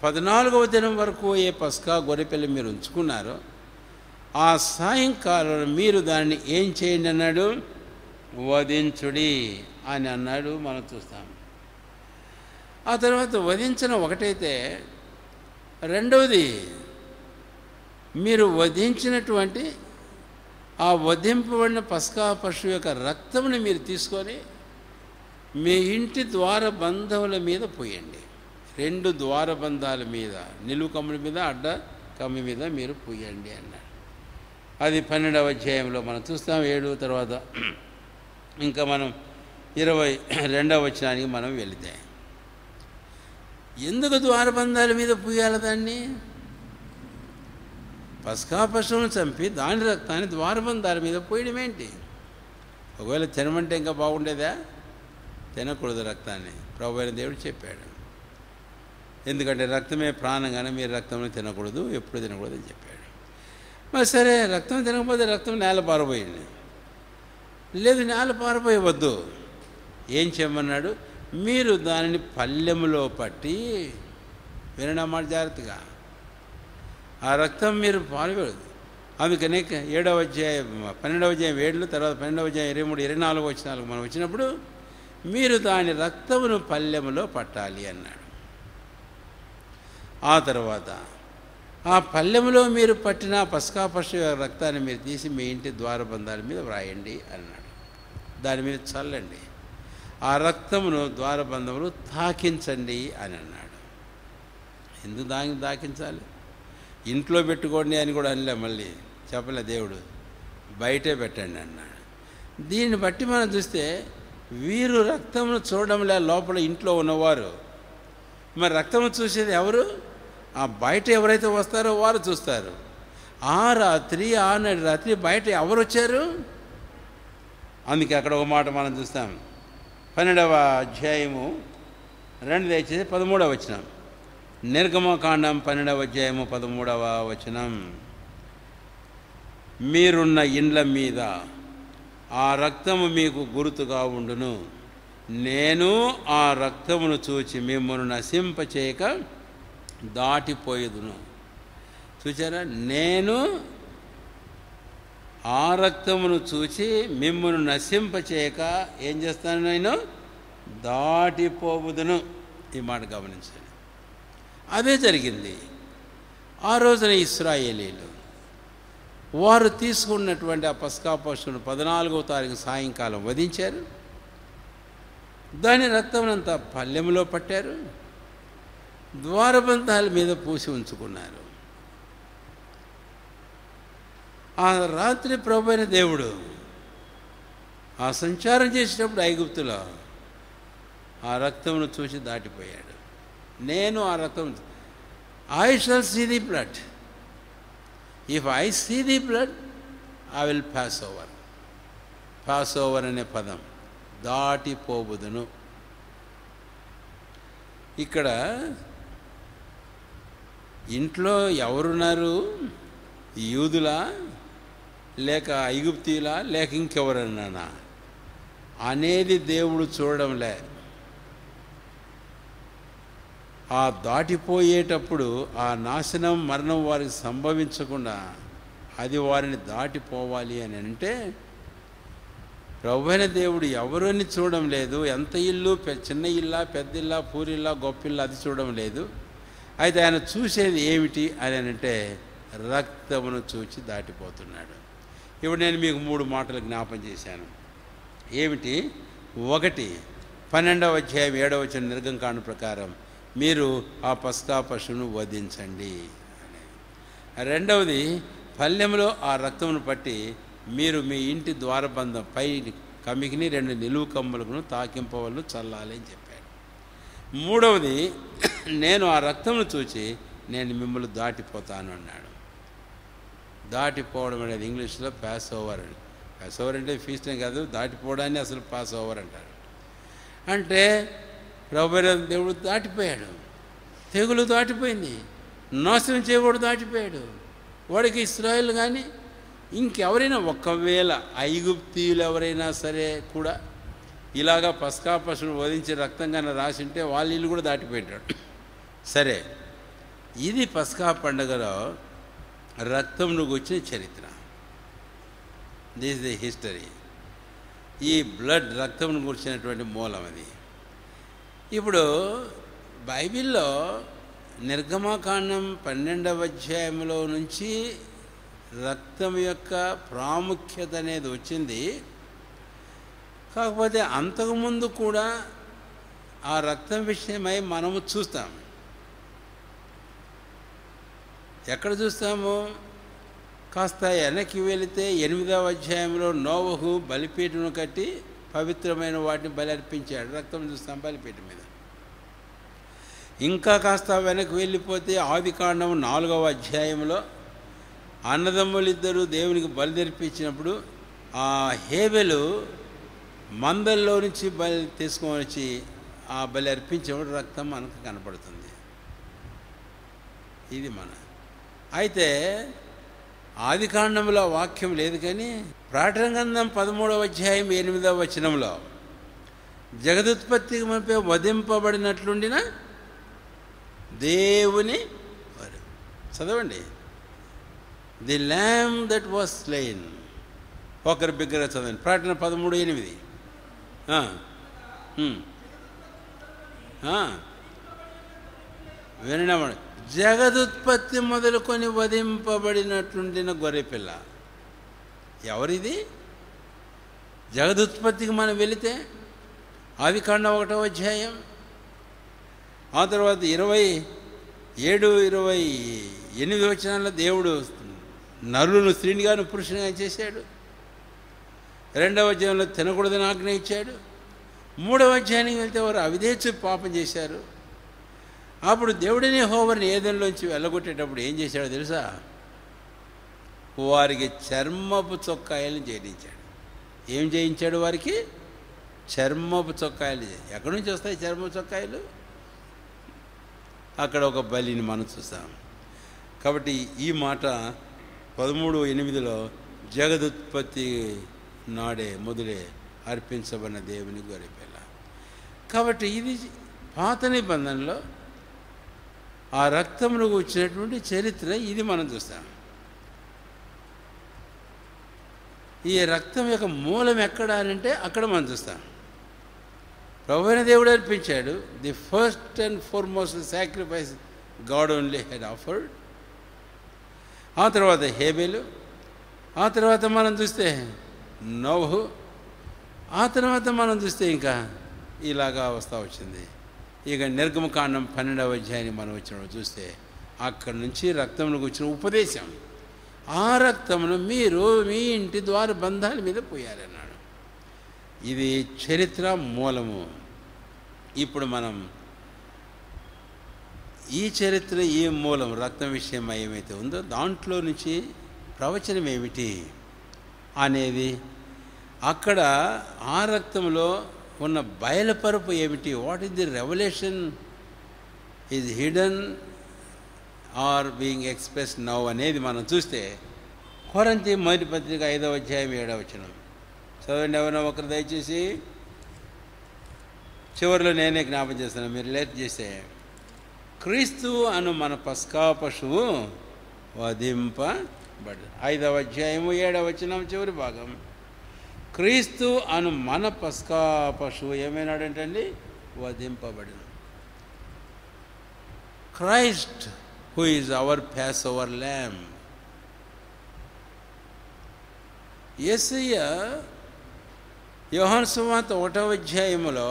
14వ దినం వరకు ఏ పస్కా గొర్రెపిల్ల మీరు ఉంచుకున్నారో ఆ సాయంకాలం మీరు దాన్ని ఏం చేయండి అన్నాడు? వధించుడి అని అన్నాడు. మనం చూస్తాం. ఆ తర్వాత వధించడం ఒకటైతే, రెండవది మీరు వధించినటువంటి ఆ వధింపబడిన పస్కా పశువు యొక్క రక్తముని మీరు తీసుకొని మీ ఇంటి ద్వారబంధముల మీద పోయండి. 2 ద్వారబంధాల మీద, నిలువు కమ్ముల మీద, అడ్డ కమ్మి మీద మీరు పోయండి అన్నాడు. అది 12వ అధ్యాయంలో మనం చూస్తాం. 7 తర్వాత ఇంకా మనం 22వ వచనానికి మనం వెళితే, ఎందుకు ద్వారబంధాల మీద పూయాలి దాన్ని? పస్కా పశువును చంపి దాని రక్తాన్ని ద్వారబంధాల మీద పోయడం ఏంటి? ఒకవేళ తినమంటే ఇంకా బాగుండేదా? తినకూడదు రక్తాన్ని, ప్రభువైన దేవుడు చెప్పాడు. ఎందుకంటే రక్తమే ప్రాణంగానే మీరు రక్తంలో తినకూడదు, ఎప్పుడు తినకూడదు అని చెప్పాడు. మరి సరే, రక్తం తినకపోతే రక్తం నేల పారబోయింది. లేదు, నేల పారబోయవద్దు. ఏం చేయమన్నాడు? మీరు దానిని పళ్ళెములో పట్టి, వినమాట జాగ్రత్తగా, ఆ రక్తం మీరు పారబోదు. అందుకనే 7వ అధ్యాయం 12వ అధ్యాయం 7 తర్వాత 12వ అధ్యాయం 23, 24 వచనాలకు మనం వచ్చినప్పుడు, మీరు దాని రక్తమును పళ్ళెములో పట్టాలి అన్నాడు. ఆ తర్వాత ఆ పళ్ళెములో మీరు పట్టిన పస్కా పశువు రక్తాన్ని మీరు తీసి మీ ఇంటి ద్వారబంధాల మీద వ్రాయండి అన్నాడు. దాని మీద చల్లండి, ఆ రక్తమును ద్వారబంధములు తాకించండి అని అన్నాడు. ఎందుకు తాకించాలి? ఇంట్లో పెట్టుకోండి అని కూడా అనలే, మళ్ళీ చెప్పలే దేవుడు, బయటే పెట్టండి అన్నాడు. దీన్ని బట్టి మనం చూస్తే వీరు రక్తమును చూడడంలే, లోపల ఇంట్లో ఉన్నవారు. మరి రక్తము చూసేది ఎవరు? ఆ బయట ఎవరైతే వస్తారో వారు చూస్తారు. ఆ నాటి రాత్రి బయట ఎవరు వచ్చారు? అందుకే అక్కడ ఒక మాట మనం చూస్తాం, 12వ అధ్యాయము 2 దయచేసి 13వ వచనం. నిర్గమకాండం 12వ అధ్యాయము 13వ వచనం. మీరున్న ఇండ్ల మీద ఆ రక్తము మీకు గుర్తుగా ఉండును, నేను ఆ రక్తమును చూచి మిమ్మల్ని నశింపచేయక దాటిపోయేదును. చూచారా? నేను ఆ రక్తమును చూచి మిమ్మల్ని నశింపచేయక ఏం చేస్తాను? నేను దాటిపోవుదును. ఈ మాట గమనించండి. అదే జరిగింది. ఆ రోజున ఇశ్రాయేలీలు వారు తీసుకున్నటువంటి ఆ పస్కా పశువును 14వ తారీఖు సాయంకాలం వధించారు. దాని రక్తమునంతా పళ్ళెములో పట్టారు, ద్వారబంధాల మీద పూసి ఉంచుకున్నారు. ఆ రాత్రి ప్రభువైన దేవుడు ఆ సంచారం చేసేటప్పుడు ఐగుప్తులో ఆ రక్తమును చూసి దాటిపోయాడు. నేను ఆ రక్తం, I shall see the blood, if I see the blood I will pass over. Passover అనే పదం దాటిపోవుదును. ఇక్కడ ఇంట్లో ఎవరున్నారు? యూదులా, లేక ఐగుప్తీలా, లేక ఇంకెవరన్నానా అనేది దేవుడు చూడడంలే. ఆ దాటిపోయేటప్పుడు ఆ నాశనం, మరణం వారికి సంభవించకుండా అది వారిని దాటిపోవాలి అని అంటే ప్రభువైన దేవుడు ఎవరిని చూడడం లేదు. ఎంత ఇల్లు, చిన్న ఇల్లా, పెద్ద ఇల్లా, పూరిల్లా, గొప్పిల్లా, అది చూడడం లేదు. అయితే ఆయన చూసేది ఏమిటి అని అంటే రక్తమును చూచి దాటిపోతున్నాడు. ఇప్పుడు నేను మీకు 3 మాటలు జ్ఞాపం చేశాను. ఏమిటి? 1, 12వ అధ్యాయం 7వ వచనం నిర్గమకాండం ప్రకారం మీరు ఆ పస్కా పశువును వధించండి. 2వది, పళ్ళెంలో ఆ రక్తమును పట్టి మీరు మీ ఇంటి ద్వారబంధం పై కమికిని 2 నిలువు కమ్ములను తాకింపవలను చల్లాలి అని చెప్పాడు. 3వది, నేను ఆ రక్తమును చూచి నేను మిమ్మల్ని దాటిపోతాను అన్నాడు. దాటిపోవడం అనేది ఇంగ్లీష్లో పాస్ ఓవర్ అని. పాస్ ఓవర్ అంటే ఫీస్ట్ కాదు, దాటిపోవడాన్ని అసలు పాస్ ఓవర్ అంటారు. అంటే ప్రభువైన దేవుడు దాటిపోయాడు, తెగులు దాటిపోయింది, నాశనం చేయబడు దాటిపోయాడు. వాడికి ఇశ్రాయేలు కానీ ఇంకెవరైనా, ఒకవేళ ఐగుప్తీయులు ఎవరైనా సరే కూడా ఇలాగా పస్కా పశువును వధించి రక్తం కన్నా రాసింటే వాళ్ళ ఇల్లు కూడా దాటిపోయాడు. సరే, ఇది పస్కా పండుగలో రక్తంను గుర్చిన చరిత్ర. This the history. ఈ బ్లడ్, రక్తంను గుర్చినటువంటి మూలం అది. ఇప్పుడు బైబిల్లో నిర్గమకాండం 12వ అధ్యాయంలో నుంచి రక్తం యొక్క ప్రాముఖ్యత అనేది వచ్చింది. కాకపోతే అంతకుముందు కూడా ఆ రక్తం విషయమై మనము చూస్తాం. ఎక్కడ చూస్తాము? కాస్త వెనక్కి వెళితే 8వ అధ్యాయంలో నోవహు బలిపీఠను కట్టి పవిత్రమైన వాటిని బలి అర్పించాడు. రక్తం చూస్తాం బలిపీఠం మీద. ఇంకా కాస్త వెనక్కి వెళ్ళిపోతే ఆదికాండం 4వ అధ్యాయంలో అన్నదమ్ములిద్దరూ దేవునికి బలి తెరిపించినప్పుడు ఆ హేబెలు మందల్లో నుంచి బలి తీసుకొని వచ్చి ఆ బలి అర్పించినప్పుడు రక్తం మనకు కనపడుతుంది. ఇది అయితే ఆదికాండంలో వాక్యం లేదు, కానీ ప్రకటన గ్రంథం 13వ అధ్యాయం 8వ వచనంలో జగదుత్పత్తికి మునిపే వధింపబడినట్లుండిన దేవుని వారు. చదవండి. The ల్యామ్ that was slain. ఒకరి బిగ్గర చదవండి. ప్రకటన 13:8. వినడం జగదుత్పత్తి మొదలుకొని వధింపబడినట్టుండిన గొర్రెపిల్ల. ఎవరిది? జగదుత్పత్తికి మనం వెళితే ఆదికాండం 1వ అధ్యాయం, ఆ తర్వాత 27, 28 వచనాల్లో దేవుడు నరులను స్త్రీనిగాను పురుషునిగా చేశాడు. 2వ అధ్యాయంలో తినకూడదని ఆజ్ఞ ఇచ్చాడు. 3వ అధ్యాయానికి వెళ్తే వారు అవిధేచ్ఛ పాపం చేశారు. అప్పుడు దేవుడిని యెహోవాని ఏదెన్లోంచి వెళ్ళగొట్టేటప్పుడు ఏం చేశాడో తెలుసా? వారికి చర్మపు చొక్కాయలను చేయించాడు. ఏం చేయించాడు? వారికి చర్మపు చొక్కాయలు. ఎక్కడి నుంచి వస్తాయి చర్మపు చొక్కాయలు? అక్కడ ఒక బలిని మనం చూస్తాం. కాబట్టి ఈ మాట 13:8లో జగదుత్పత్తి నాడే మొదలే అర్పించబడిన దేవుని గొర్రెపిల్ల. కాబట్టి ఇది పాత నిబంధనలో ఆ రక్తమును వచ్చినటువంటి చరిత్ర ఇది మనం చూస్తాం. ఈ రక్తం యొక్క మూలం ఎక్కడ అని అంటే అక్కడ మనం చూస్తాం. ప్రభువైన దేవుడు అర్పించాడు. The first and foremost sacrifice God only had offered. ఆ తర్వాత హేబెలు, ఆ తర్వాత మనం చూస్తే నోహు, ఆ తర్వాత మనం చూస్తే ఇంకా ఇలాగా వస్తూ వచ్చింది. ఇక నిర్గమకాండం 12వ అధ్యాయాన్ని మనం వచ్చినప్పుడు చూస్తే అక్కడి నుంచి రక్తములకు వచ్చిన ఉపదేశం. ఆ రక్తమును మీరు మీ ఇంటి ద్వార బంధాల మీద పోయారన్నాడు. ఇది చరిత్ర మూలము. ఇప్పుడు మనం ఈ చరిత్ర, ఈ మూలం రక్తం విషయం ఏమైతే ఉందో దాంట్లో నుంచి ప్రవచనం ఏమిటి అనేది, అక్కడ ఆ రక్తంలో ఉన్న బయలుపరుపు ఏమిటి, what is the revelation is hidden or being express now అనేది మనం చూస్తే కొరింథీ మొదటి పత్రిక 5వ అధ్యాయం 7వ వచనం చదవండి. ఎవరైనా ఒకరు దయచేసి. చివరిలో నేనే జ్ఞాపం చేస్తాను, మీరు లేట్ చేస్తే. క్రీస్తు అను మన పస్కా పశువు వధింపబడు. 5వ అధ్యాయము 7వ వచనం చివరి భాగం. క్రీస్తు అను మన పస్కా పశువు ఏమైనాడంటండి? వధింపబడిన. Christ who is our Passover lamb. Yesayya Yohanu సువార్త 1వ అధ్యాయములో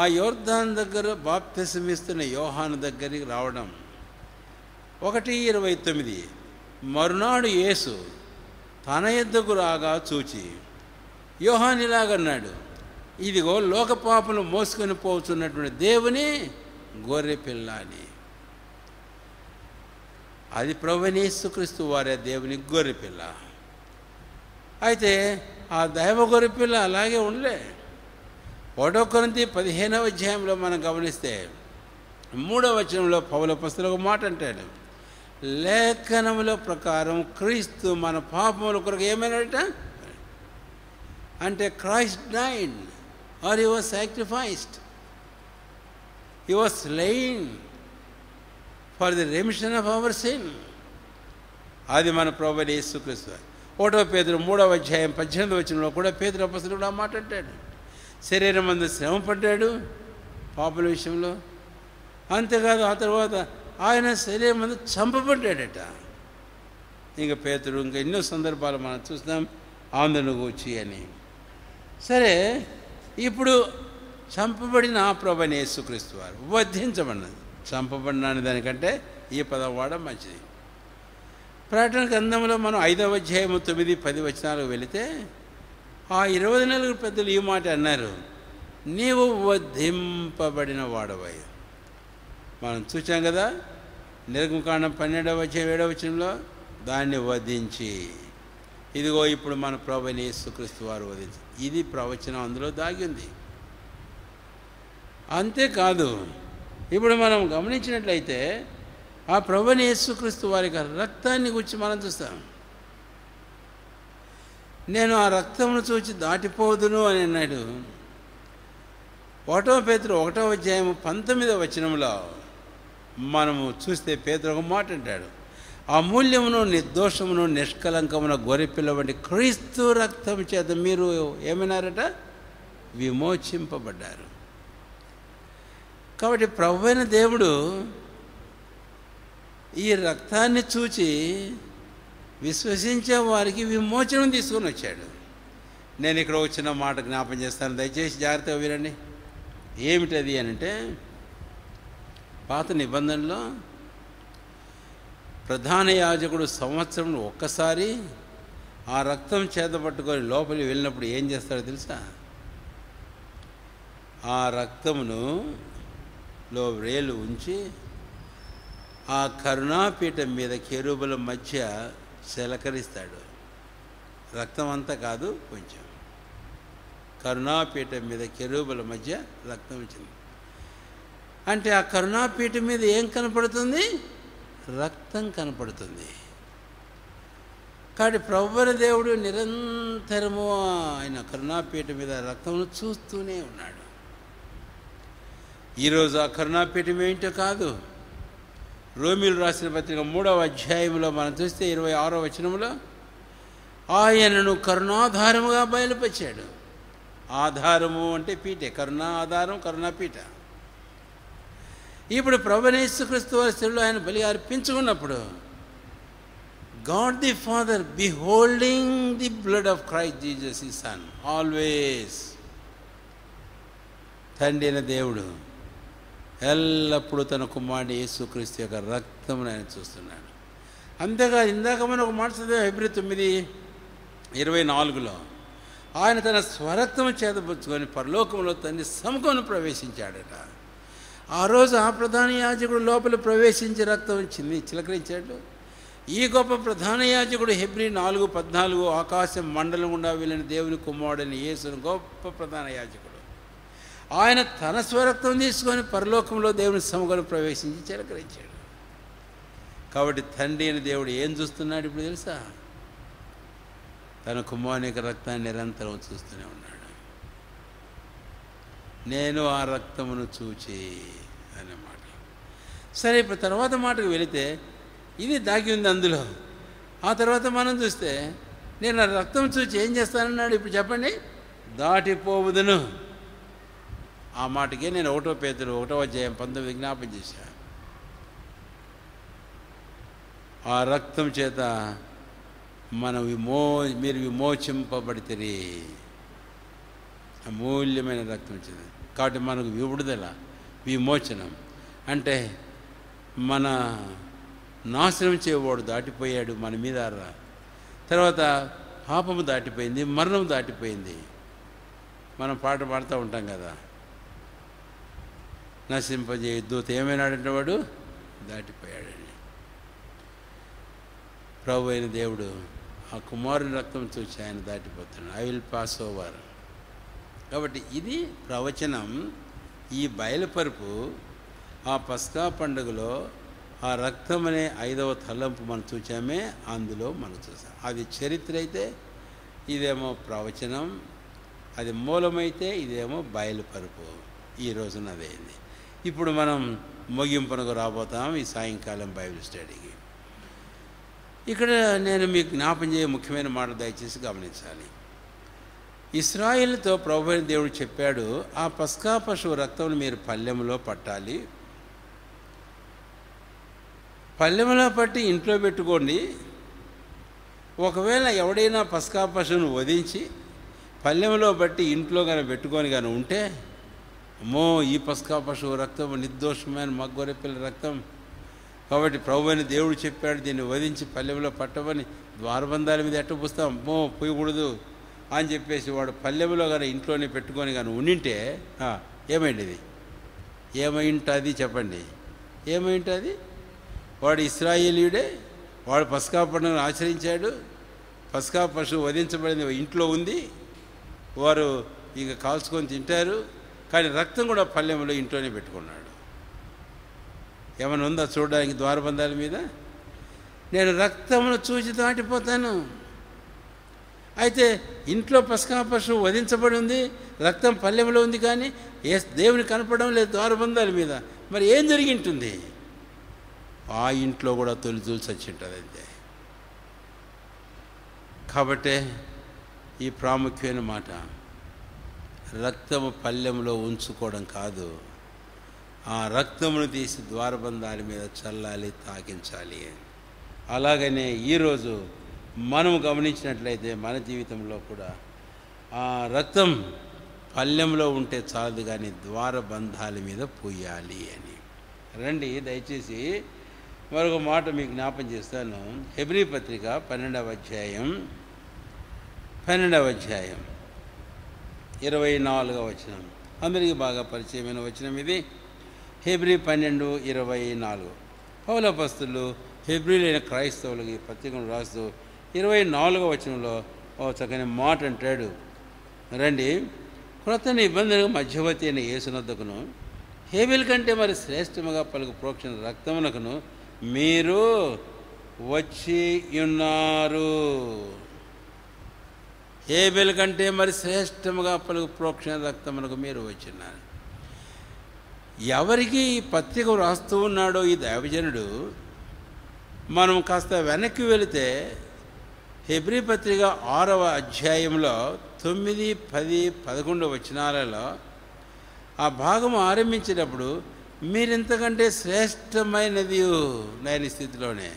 ఆ యోర్దాను దగ్గర బాప్తిసమిస్తున్న యోహాను దగ్గరికి రావడం 1:29. మరునాడు యేసు తన యొద్దకు రాగా చూచి యోహాను ఇలాగన్నాడు, ఇదిగో లోక పాపను మోసుకొని పోతున్నటువంటి దేవుని గొర్రెపిల్ల అని. అది ప్రభువైన యేసుక్రీస్తు వారే దేవుని గొర్రెపిల్ల. అయితే ఆ దైవ గొర్రెపిల్ల అలాగే ఉండలే. 1 కొరింథీ 15వ అధ్యాయంలో మనం గమనిస్తే 3వ వచనంలో పౌలు అపోస్తలుడు ఒక మాట అంటాడు, లేఖనముల ప్రకారం క్రీస్తు మన పాపముల కొరకు ఏమైనాడట అంటే Christ died or he was sacrificed, he was slain for the remission of our sin. అది మన ప్రభువైన యేసుక్రీస్తు. 1వ పేతురు 3వ అధ్యాయం 18వ వచనంలో కూడా పేతురు అపోస్తలుడు ఆ మాట అంటాడు, శరీరం అందు శ్రమ పడ్డాడు పాపుల విషయంలో. అంతేకాదు ఆ తర్వాత ఆయన శరీరం అందు చంపబడ్డాడట. ఇంకా పేతురు ఇంకా ఎన్నో సందర్భాలు మనం చూస్తాం ఆందోళన వచ్చి అని. సరే, ఇప్పుడు చంపబడిన ఆ ప్రభువైన యేసుక్రీస్తు వారు వధించబడినది. చంపబడిన దానికంటే ఈ పదం వాడడం మంచిది. ప్రకటన గ్రంథంలో మనం 5వ అధ్యాయము 9, 10 వచనాలకు వెళితే ఆ 24 పెద్దలు ఈ మాట అన్నారు, నీవు వధింపబడిన వాడవై. మనం చూసాం కదా నిర్గమకాండం 12వ అధ్యాయం 7వ వచనంలో దాన్ని వధించి, ఇదిగో ఇప్పుడు మన ప్రభువైన యేసుక్రీస్తు వారు వధించి. ఇది ప్రవచనం అందులో దాగి ఉంది. అంతేకాదు ఇప్పుడు మనం గమనించినట్లయితే ఆ ప్రభువైన యేసుక్రీస్తు వారి రక్తాన్ని గురించి మనం చూస్తాం. నేను ఆ రక్తమును చూచి దాటిపోదును అని అన్నాడు. 1వ పేతురు 1వ అధ్యాయం 19వ వచనంలో మనము చూస్తే పేతురు ఒక మాట అంటాడు, అమూల్యమును నిర్దోషమును నిష్కలంకమున గొర్రెపిల్ల వంటి క్రీస్తు రక్తం చేత మీరు ఏమైనారట విమోచింపబడ్డారు. కాబట్టి ప్రభువైన దేవుడు ఈ రక్తాన్ని చూచి విశ్వసించే వారికి విమోచనం తీసుకొని వచ్చాడు. నేను ఇక్కడ వచ్చిన మాట జ్ఞాపం చేస్తాను, దయచేసి జాగ్రత్తగా వినండి. ఏమిటది అని అంటే, పాత నిబంధనలో ప్రధాన యాజకుడు సంవత్సరంలో ఒక్కసారి ఆ రక్తం చేతపట్టుకొని లోపలికి వెళ్ళినప్పుడు ఏం చేస్తాడో తెలుసా? ఆ రక్తమును లో వేలు ఉంచి ఆ కరుణాపీఠం మీద కెరూబుల మధ్య చిలకరిస్తాడు. రక్తం అంతా కాదు, కొంచెం. కరుణాపీఠం మీద కెరూబుల మధ్య రక్తం వచ్చింది అంటే ఆ కరుణాపీఠం మీద ఏం కనపడుతుంది? రక్తం కనపడుతుంది. కాబట్టి ప్రభువైన దేవుడు నిరంతరము ఆయన కరుణాపీఠం మీద రక్తమును చూస్తూనే ఉన్నాడు. ఈరోజు ఆ కరుణాపీఠం ఏంటో కాదు, రోమీయులు రాసిన పత్రిక 3వ అధ్యాయంలో మనం చూస్తే 26వ వచనంలో ఆయనను కరుణాధారముగా బయలుపరిచాడు. ఆధారము అంటే పీఠే, కరుణ ఆధారం, కరుణాపీఠ. ఇప్పుడు ప్రభువైన యేసుక్రీస్తు వారి శిలువలో ఆయన బలి అర్పించుకున్నప్పుడు God the Father beholding the blood of Christ Jesus his Son always, తండ్రి అయిన దేవుడు ఎల్లప్పుడూ తన కుమారుడు యేసుక్రీస్తు యొక్క రక్తమును ఆయన చూస్తున్నాడు. అంతేకాదు, ఇందాక మనం ఒక మాట చదివాం, ఫిబ్రవరి 9:24 ఆయన తన స్వరక్తము చేతపుచ్చుకొని పరలోకంలో తండ్రి సముఖమును ప్రవేశించాడట. ఆ రోజు ఆ ప్రధాన యాజకుడు లోపల ప్రవేశించి రక్తం చిలకరించాడు. ఈ గొప్ప ప్రధాన యాజకుడు హెబ్రీ 4:14 ఆకాశం మండలం గుండా వెళ్ళిన దేవుని కుమారుడని యేసును గొప్ప ప్రధాన యాజకుడు. ఆయన తన స్వరక్తం తీసుకొని పరలోకంలో దేవుని సముఖమును ప్రవేశించి చిలకరించాడు. కాబట్టి తండ్రి అయిన దేవుడు ఏం చూస్తున్నాడు ఇప్పుడు తెలుసా? తన కుమారుని యొక్క రక్తాన్ని నిరంతరం చూస్తూనే ఉన్నాడు. నేను ఆ రక్తమును చూచి అన్నమాట. సరే, ఇప్పుడు తర్వాత మాటకు వెళితే ఇది దాగి ఉంది అందులో. ఆ తర్వాత మనం చూస్తే నేను ఆ రక్తం చూచి ఏం చేస్తానన్నాడు? ఇప్పుడు చెప్పండి. దాటిపోవుదును. ఆ మాటకే నేను 1 పేతురు 1వ అధ్యాయం 19 జ్ఞాపం చేశాను. ఆ రక్తం చేత మనం మీరు విమోచింపబడితే, అమూల్యమైన రక్తం వచ్చింది. కాబట్టి మనకు విడుదల, విమోచనం అంటే మన నాశనం చేయవాడు దాటిపోయాడు మన మీద. తర్వాత పాపము దాటిపోయింది, మరణం దాటిపోయింది. మనం పాట పాడుతూ ఉంటాం కదా, నశింపజేయ దూత ఏమైనాడంటే వాడు దాటిపోయాడని. ప్రభు అయిన దేవుడు ఆ కుమారుని రక్తం చూసి ఆయన దాటిపోతున్నాడు. I will pass over. కాబట్టి ఇది ప్రవచనం. ఈ బయలుపరుపు ఆ పస్కా పండుగలో ఆ రక్తం అనే 5వ తలంపు మనం చూసామే, అందులో మనం చూసాం. అది చరిత్ర అయితే ఇదేమో ప్రవచనం, అది మూలమైతే ఇదేమో బయలుపరుపు. ఈ రోజున అదేంది. ఇప్పుడు మనం ముగింపునకు రాబోతాం ఈ సాయంకాలం బైబిల్ స్టడీకి. ఇక్కడ నేను మీకు జ్ఞాపం చేయ ముఖ్యమైన మాట దయచేసి గమనించాలి. ఇశ్రాయేలుతో ప్రభువైన దేవుడు చెప్పాడు, ఆ పస్కా పశువు రక్తం మీరు పళ్ళెంలో పట్టాలి, పళ్ళెంలో పట్టి ఇంట్లో పెట్టుకోండి. ఒకవేళ ఎవడైనా పస్కా పశువును వధించి పళ్ళెంలో బట్టి ఇంట్లో కానీ పెట్టుకొని కానీ ఉంటే, అమ్మో ఈ పస్కా పశువు రక్తం నిర్దోషమైన మగ్గొర్రె పిల్ల రక్తం, కాబట్టి ప్రభువైన దేవుడు చెప్పాడు దీన్ని వధించి పల్లెంలో పట్టమని, ద్వారబంధాల మీద ఎట్ట పుస్తాం, అమ్మో పోయకూడదు అని చెప్పేసి వాడు పల్లెంలో కానీ ఇంట్లోనే పెట్టుకొని కానీ ఉండింటే ఏమైంది? ఇది ఏమైంటుంది చెప్పండి? ఏమైంటుంది? వాడు ఇశ్రాయేలీయుడే, వాడు పస్కా పండుగను ఆచరించాడు, పస్కా పశువు వధించబడింది ఇంట్లో ఉంది, వారు ఇక కాల్చుకొని తింటారు, కానీ రక్తం కూడా పల్లెంలో ఇంట్లోనే పెట్టుకున్నాడు. ఏమైనా ఉందా చూడడానికి ద్వారబంధాల మీద? నేను రక్తమును చూసి దాటిపోతాను. అయితే ఇంట్లో పస్కా పశువు వధించబడి ఉంది, రక్తం పల్లెంలో ఉంది, కానీ దేవుని కనపడడం లేదు ద్వారబంధాల మీద. మరి ఏం జరిగింటుంది? ఆ ఇంట్లో కూడా తొలి చచ్చింటుంది అంతే. కాబట్టే ఈ ప్రాముఖ్యమైన మాట, రక్తము పళ్ళెంలో ఉంచుకోవడం కాదు, ఆ రక్తమును తీసి ద్వారబంధాల మీద చల్లాలి, తాకించాలి. అలాగనే ఈరోజు మనం గమనించినట్లయితే మన జీవితంలో కూడా ఆ రక్తం పళ్ళెంలో ఉంటే చాలదు, కానీ ద్వారబంధాల మీద పూయాలి అని. రండి దయచేసి మరొక మాట మీకు జ్ఞాపం చేస్తాను. హెబ్రీ పత్రిక 12వ అధ్యాయం 24వ వచనం. అందరికీ బాగా పరిచయమైన వచనం ఇది. హెబ్రీ 12:24. పౌలు అపొస్తలుడు హెబ్రీలైన క్రైస్తవులకి పత్రికను రాస్తూ 24వ వచనంలో ఓ చక్కని మాట అంటాడు. రండి, క్రొత్త నిబంధనకు మధ్యవర్తి అయిన యేసునొద్దకును హేబెల్ కంటే మరి శ్రేష్టముగా పలుకు ప్రోక్షణ రక్తమునకును మీరు వచ్చి ఉన్నారు. హేబెల్ కంటే మరి శ్రేష్టముగా పలుకు ప్రోక్షణ రక్తమునకు మీరు వచ్చిన్నారు. ఎవరికి ఈ పత్రిక రాస్తూ ఉన్నాడో ఈ దైవజనుడు, మనం కాస్త వెనక్కి వెళితే హెబ్రీ పత్రిక 6వ అధ్యాయంలో 9, 10, 11 వచనాలలో ఆ భాగం ఆరంభించినప్పుడు మీరింతకంటే శ్రేష్టమైనది లేని స్థితిలోనే,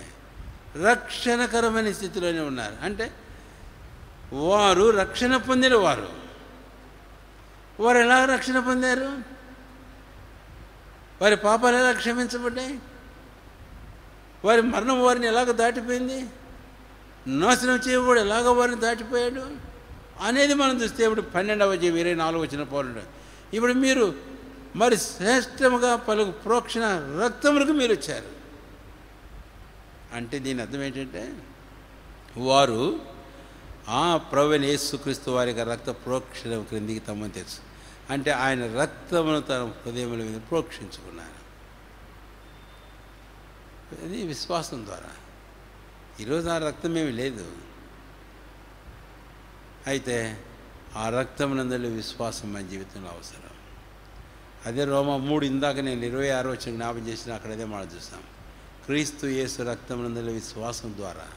రక్షణకరమైన స్థితిలోనే ఉన్నారు. అంటే వారు రక్షణ పొందిన వారు ఎలా రక్షణ పొందారు? వారి పాపాలు ఎలా క్షమించబడ్డాయి? వారి మరణం వారిని ఎలాగ దాటిపోయింది? నాశనం చేయబడి ఎలాగ వారిని దాటిపోయాడు అనేది మనం చూస్తే ఇప్పుడు 12వ అధ్యాయం 24 వచ్చిన పౌరుడు, ఇప్పుడు మీరు మరి శ్రేష్టముగా పలుకు ప్రోక్షణ రక్తములకు మీరు వచ్చారు అంటే దీని అర్థం ఏంటంటే వారు ఆ ప్రభువైన యేసుక్రీస్తు వారి యొక్క రక్త ప్రోక్షణ క్రిందికి తమని తెలుసు. అంటే ఆయన రక్తమును తన హృదయముల మీద ప్రోక్షించుకున్నారు. అది విశ్వాసం ద్వారా. ఈరోజు ఆ రక్తం ఏమీ లేదు. అయితే ఆ రక్తమునందలి విశ్వాసం మన జీవితంలో అవసరం. అదే రోమా 3 ఇందాక నేను 26 వచ్చిన జ్ఞాపం చేసిన అక్కడ అదే మాట చూస్తాం. క్రీస్తు యేసు రక్తమునందలి విశ్వాసం ద్వారా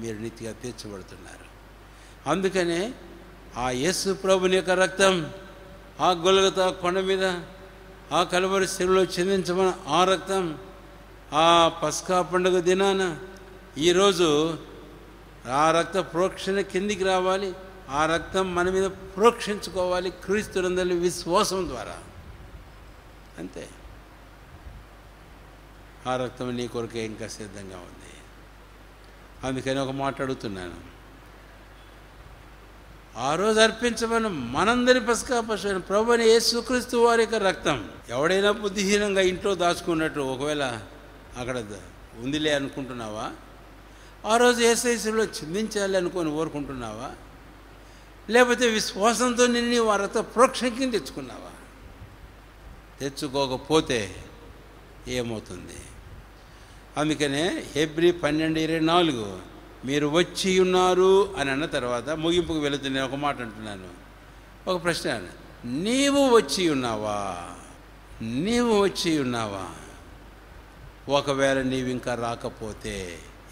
మీరు నీతిగా తీర్చబడుతున్నారు. అందుకనే ఆ యేసు ప్రభుని యొక్క రక్తం ఆ గొల్గొతా కొండ మీద ఆ కలువరి శిలువలో చిందించమని ఆ రక్తం ఆ పస్కా పండుగ దినాన ఈరోజు ఆ రక్త ప్రోక్షణ కిందికి రావాలి. ఆ రక్తం మన మీద ప్రోక్షించుకోవాలి క్రీస్తునందలి విశ్వాసం ద్వారా. అంతే. ఆ రక్తం నీ కొరకే ఇంకా సిద్ధంగా ఉంది. అందుకని ఒక మాట అడుగుతున్నాను. ఆ రోజు అర్పించమని మనందరి పస్కా పశువుని ప్రభువైన యేసుక్రీస్తు వారి యొక్క రక్తం ఎవడైనా బుద్ధిహీనంగా ఇంట్లో దాచుకున్నట్టు ఒకవేళ అక్కడ ఉందిలే అనుకుంటున్నావా? ఆ రోజు యేసయ్యలో చిందించాలి అనుకొని కోరుకుంటున్నావా? లేకపోతే విశ్వాసంతో నిన్ను ఆ రక్త ప్రోక్షణ కింద తెచ్చుకున్నావా? తెచ్చుకోకపోతే ఏమవుతుంది? అందుకనే హెబ్రీ 12:24 మీరు వచ్చి ఉన్నారు అని అన్న తర్వాత ముగింపుకు వెళుతూ నేను ఒక మాట అంటున్నాను. ఒక ప్రశ్న, నీవు వచ్చి ఉన్నావా? నీవు వచ్చి ఉన్నావా? ఒకవేళ నీవు ఇంకా రాకపోతే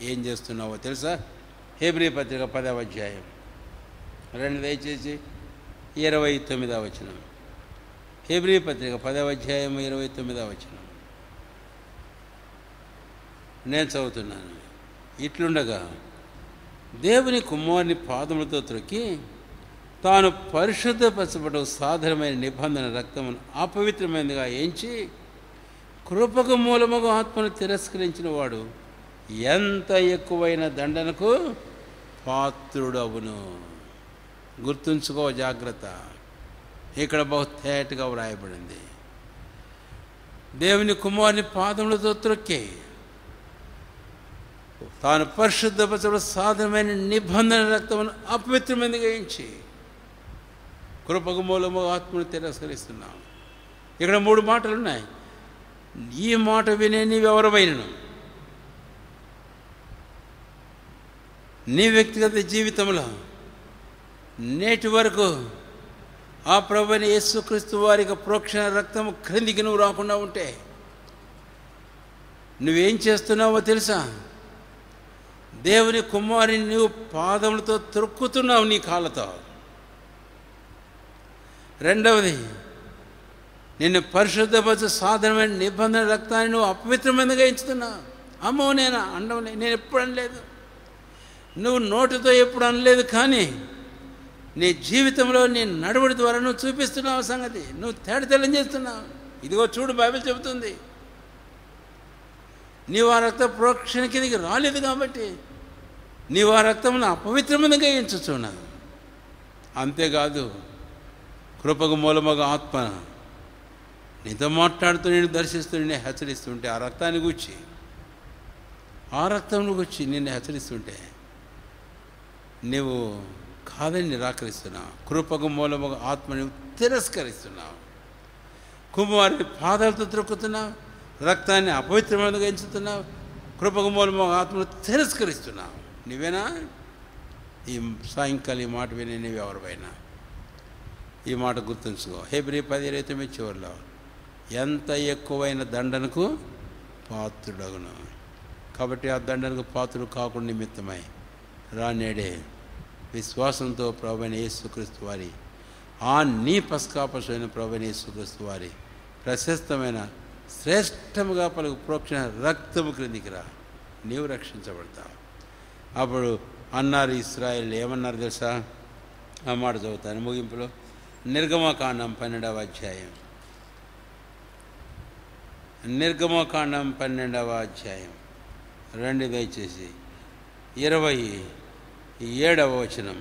ఏం చేస్తున్నావో తెలుసా? హెబ్రీ పత్రిక 10వ అధ్యాయం దయచేసి 29వ వచనం. హెబ్రీ పత్రిక 10వ అధ్యాయం 29వ వచనం నేను చదువుతున్నాను. ఇట్లుండగా దేవుని కుమారుని పాదములతో త్రొక్కి తాను పరిశుద్ధపరచబడ సాధారణమైన నిబంధన రక్తమును అపవిత్రమైనదిగా ఎంచి కృపకు మూలముగా ఆత్మను తిరస్కరించిన వాడు ఎంత ఎక్కువైన దండనకు పాత్రుడవును. గుర్తుంచుకో, జాగ్రత్త. ఇక్కడ బహు తేటగా వ్రాయబడింది. దేవుని కుమారుని పాదములతో త్రొక్కి తాను పరిశుద్ధపరచబడ సాధనమైన నిబంధన రక్తమును అపవిత్రమైనదిగా ఎంచి కృపకు మూలముగా ఆత్మను తిరస్కరిస్తున్నాం. ఇక్కడ 3 మాటలు ఉన్నాయి. ఈ మాట వినే నీవెవరమైనను నీ వ్యక్తిగత జీవితంలో నేటి వరకు ఆ ప్రభువైన యేసుక్రీస్తు వారి యొక్క ప్రోక్షణ రక్తము క్రిందికి నువ్వు రాకుండా ఉంటే నువ్వేం చేస్తున్నావో తెలుసా? దేవుని కుమారుని నువ్వు పాదములతో త్రొక్కుతున్నావు నీ కాళ్ళతో. రెండవది, నిన్ను పరిశుద్ధపరచు సాధనమైన నిబంధన రక్తాన్ని నువ్వు అపవిత్రమైనదిగా ఎంచుతున్నావు. అమ్మో నేను అనడం నేను ఎప్పుడు అనలేదు, నువ్వు నోటితో ఎప్పుడు అనలేదు, కానీ నీ జీవితంలో నీ నడవడి ద్వారా నువ్వు చూపిస్తున్నావు సంగతి, నువ్వు తేటతెల్లం చేస్తున్నావు. ఇదిగో చూడు, బైబిల్ చెబుతుంది, నీవు ఆ రక్త ప్రోక్షణ కిందకి రాలేదు కాబట్టి నీవు ఆ రక్తమును అపవిత్రమైనదిగా ఎంచుచున్నావు. అంతేకాదు, కృపకు మూలముగా ఆత్మ నీతో మాట్లాడుతూ నేను దర్శిస్తూ నిన్ను హెచ్చరిస్తుంటే, ఆ రక్తాన్ని గుచ్చి ఆ రక్తంను గుచ్చి నిన్ను హెచ్చరిస్తుంటే నీవు కాదని నిరాకరిస్తున్నావు. కృపకు మూలముగా ఆత్మని తిరస్కరిస్తున్నావు. కుమారుని పాదాలతో త్రొక్కుతున్నావు, రక్తాన్ని అపవిత్రమైనదిగా ఎంచుతున్నావు, కృపకు మూలముగా ఆత్మను తిరస్కరిస్తున్నావు. నువ్వేనా? ఈ సాయంకాలం ఈ మాట వినే నువ్వు ఎవరివైనా ఈ మాట గుర్తుంచుకో. హెబ్రీ 10:29 చివరిలో, ఎంత ఎక్కువైన దండనకు పాత్రుడగును. కాబట్టి ఆ దండనకు పాత్రుడు కాకుండా నిమిత్తమై రానేడే విశ్వాసంతో ప్రభువైన యేసుక్రీస్తు వారి నీ పస్కాపశమైన ప్రభువైన యేసుక్రీస్తు వారి ప్రశస్తమైన శ్రేష్టముగా పలుకు ప్రోక్షణ రక్తము క్రిందికి రా, నీవు రక్షించబడతావు. అప్పుడు అన్నారు ఇశ్రాయేలు, ఏమన్నారు తెలుసా? ఆ మాట చదువుతాను ముగింపులో. నిర్గమకాండం 12వ అధ్యాయం, నిర్గమకాండం 12వ అధ్యాయం రండి దయచేసి 27వ వచనం.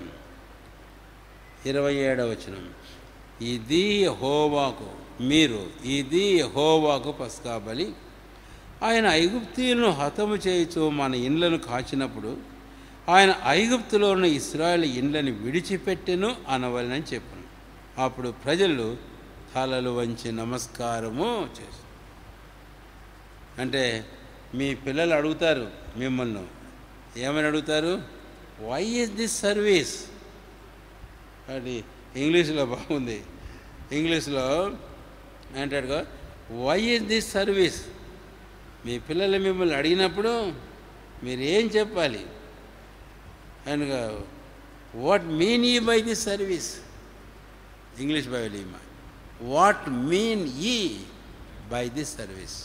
27వ వచనం, ఇది యెహోవాకు పస్కా బలి. ఆయన ఐగుప్తీయులను హతము చేయుచు మన ఇండ్లను కాచినప్పుడు ఆయన ఐగుప్తులో ఉన్న ఇశ్రాయేలు ఇండ్లను విడిచిపెట్టెను అనవలనని చెప్పాను. అప్పుడు ప్రజలు తలలు వంచి నమస్కారము చేస్తారు. అంటే మీ పిల్లలు అడుగుతారు మిమ్మల్ని, ఏమని అడుగుతారు? Why is this service? అది ఇంగ్లీష్లో బాగుంది. ఇంగ్లీష్లో అంటాడుగా, వై ఈజ్ దిస్ సర్వీస్? మీ పిల్లలు మిమ్మల్ని అడిగినప్పుడు మీరు ఏం చెప్పాలి? And what mean ye by this service? English Bible ఈమా, what mean ye by this service?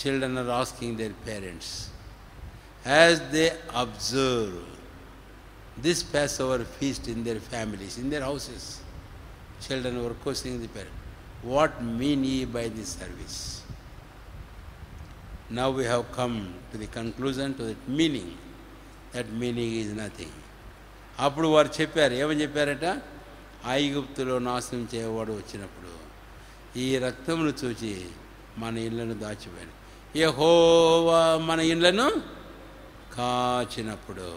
Children are asking their parents as they observe this Passover feast in their families, in their houses. Children were questioning the parents, what mean ye by this service? Now we have come to the conclusion, to that meaning. That meaning is nothing. అప్పుడు వారు చెప్పారు, ఏమని చెప్పారట? ఐగుప్తులో నాశనం చేయవాడు వచ్చినప్పుడు ఈ రక్తమును చూచి మన ఇళ్లను దాచిపోయాను. యెహోవా మన ఇళ్లను కాచినప్పుడు.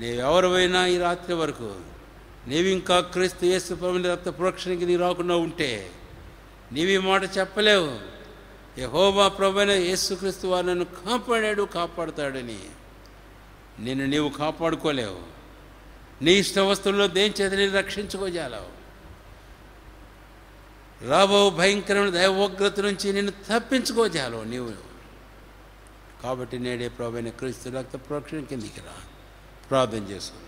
నీవెవరివైనా ఈ రాత్రి వరకు నీవు ఇంకా క్రీస్తు యేసు ప్రభుని రక్త ప్రోక్షణకి నీవు రాకుండా ఉంటే నీవు ఈ మాట చెప్పలేవు. యెహోవా ప్రభువైన యేసుక్రీస్తు వారు నన్ను కాపాడాడు, కాపాడుతాడని నిన్ను నీవు కాపాడుకోలేవు. నీ ఇష్ట వస్తువుల్లో దేని చేత నేను రక్షించుకోజాలవు. రాబో భయంకరమైన దైవోగ్రత నుంచి నిన్ను తప్పించుకోజాలవు నీవు. కాబట్టి నేడే ప్రభువైన క్రీస్తు రక్త ప్రోక్షణ కిందికి రా, ప్రార్థన చేసుకో.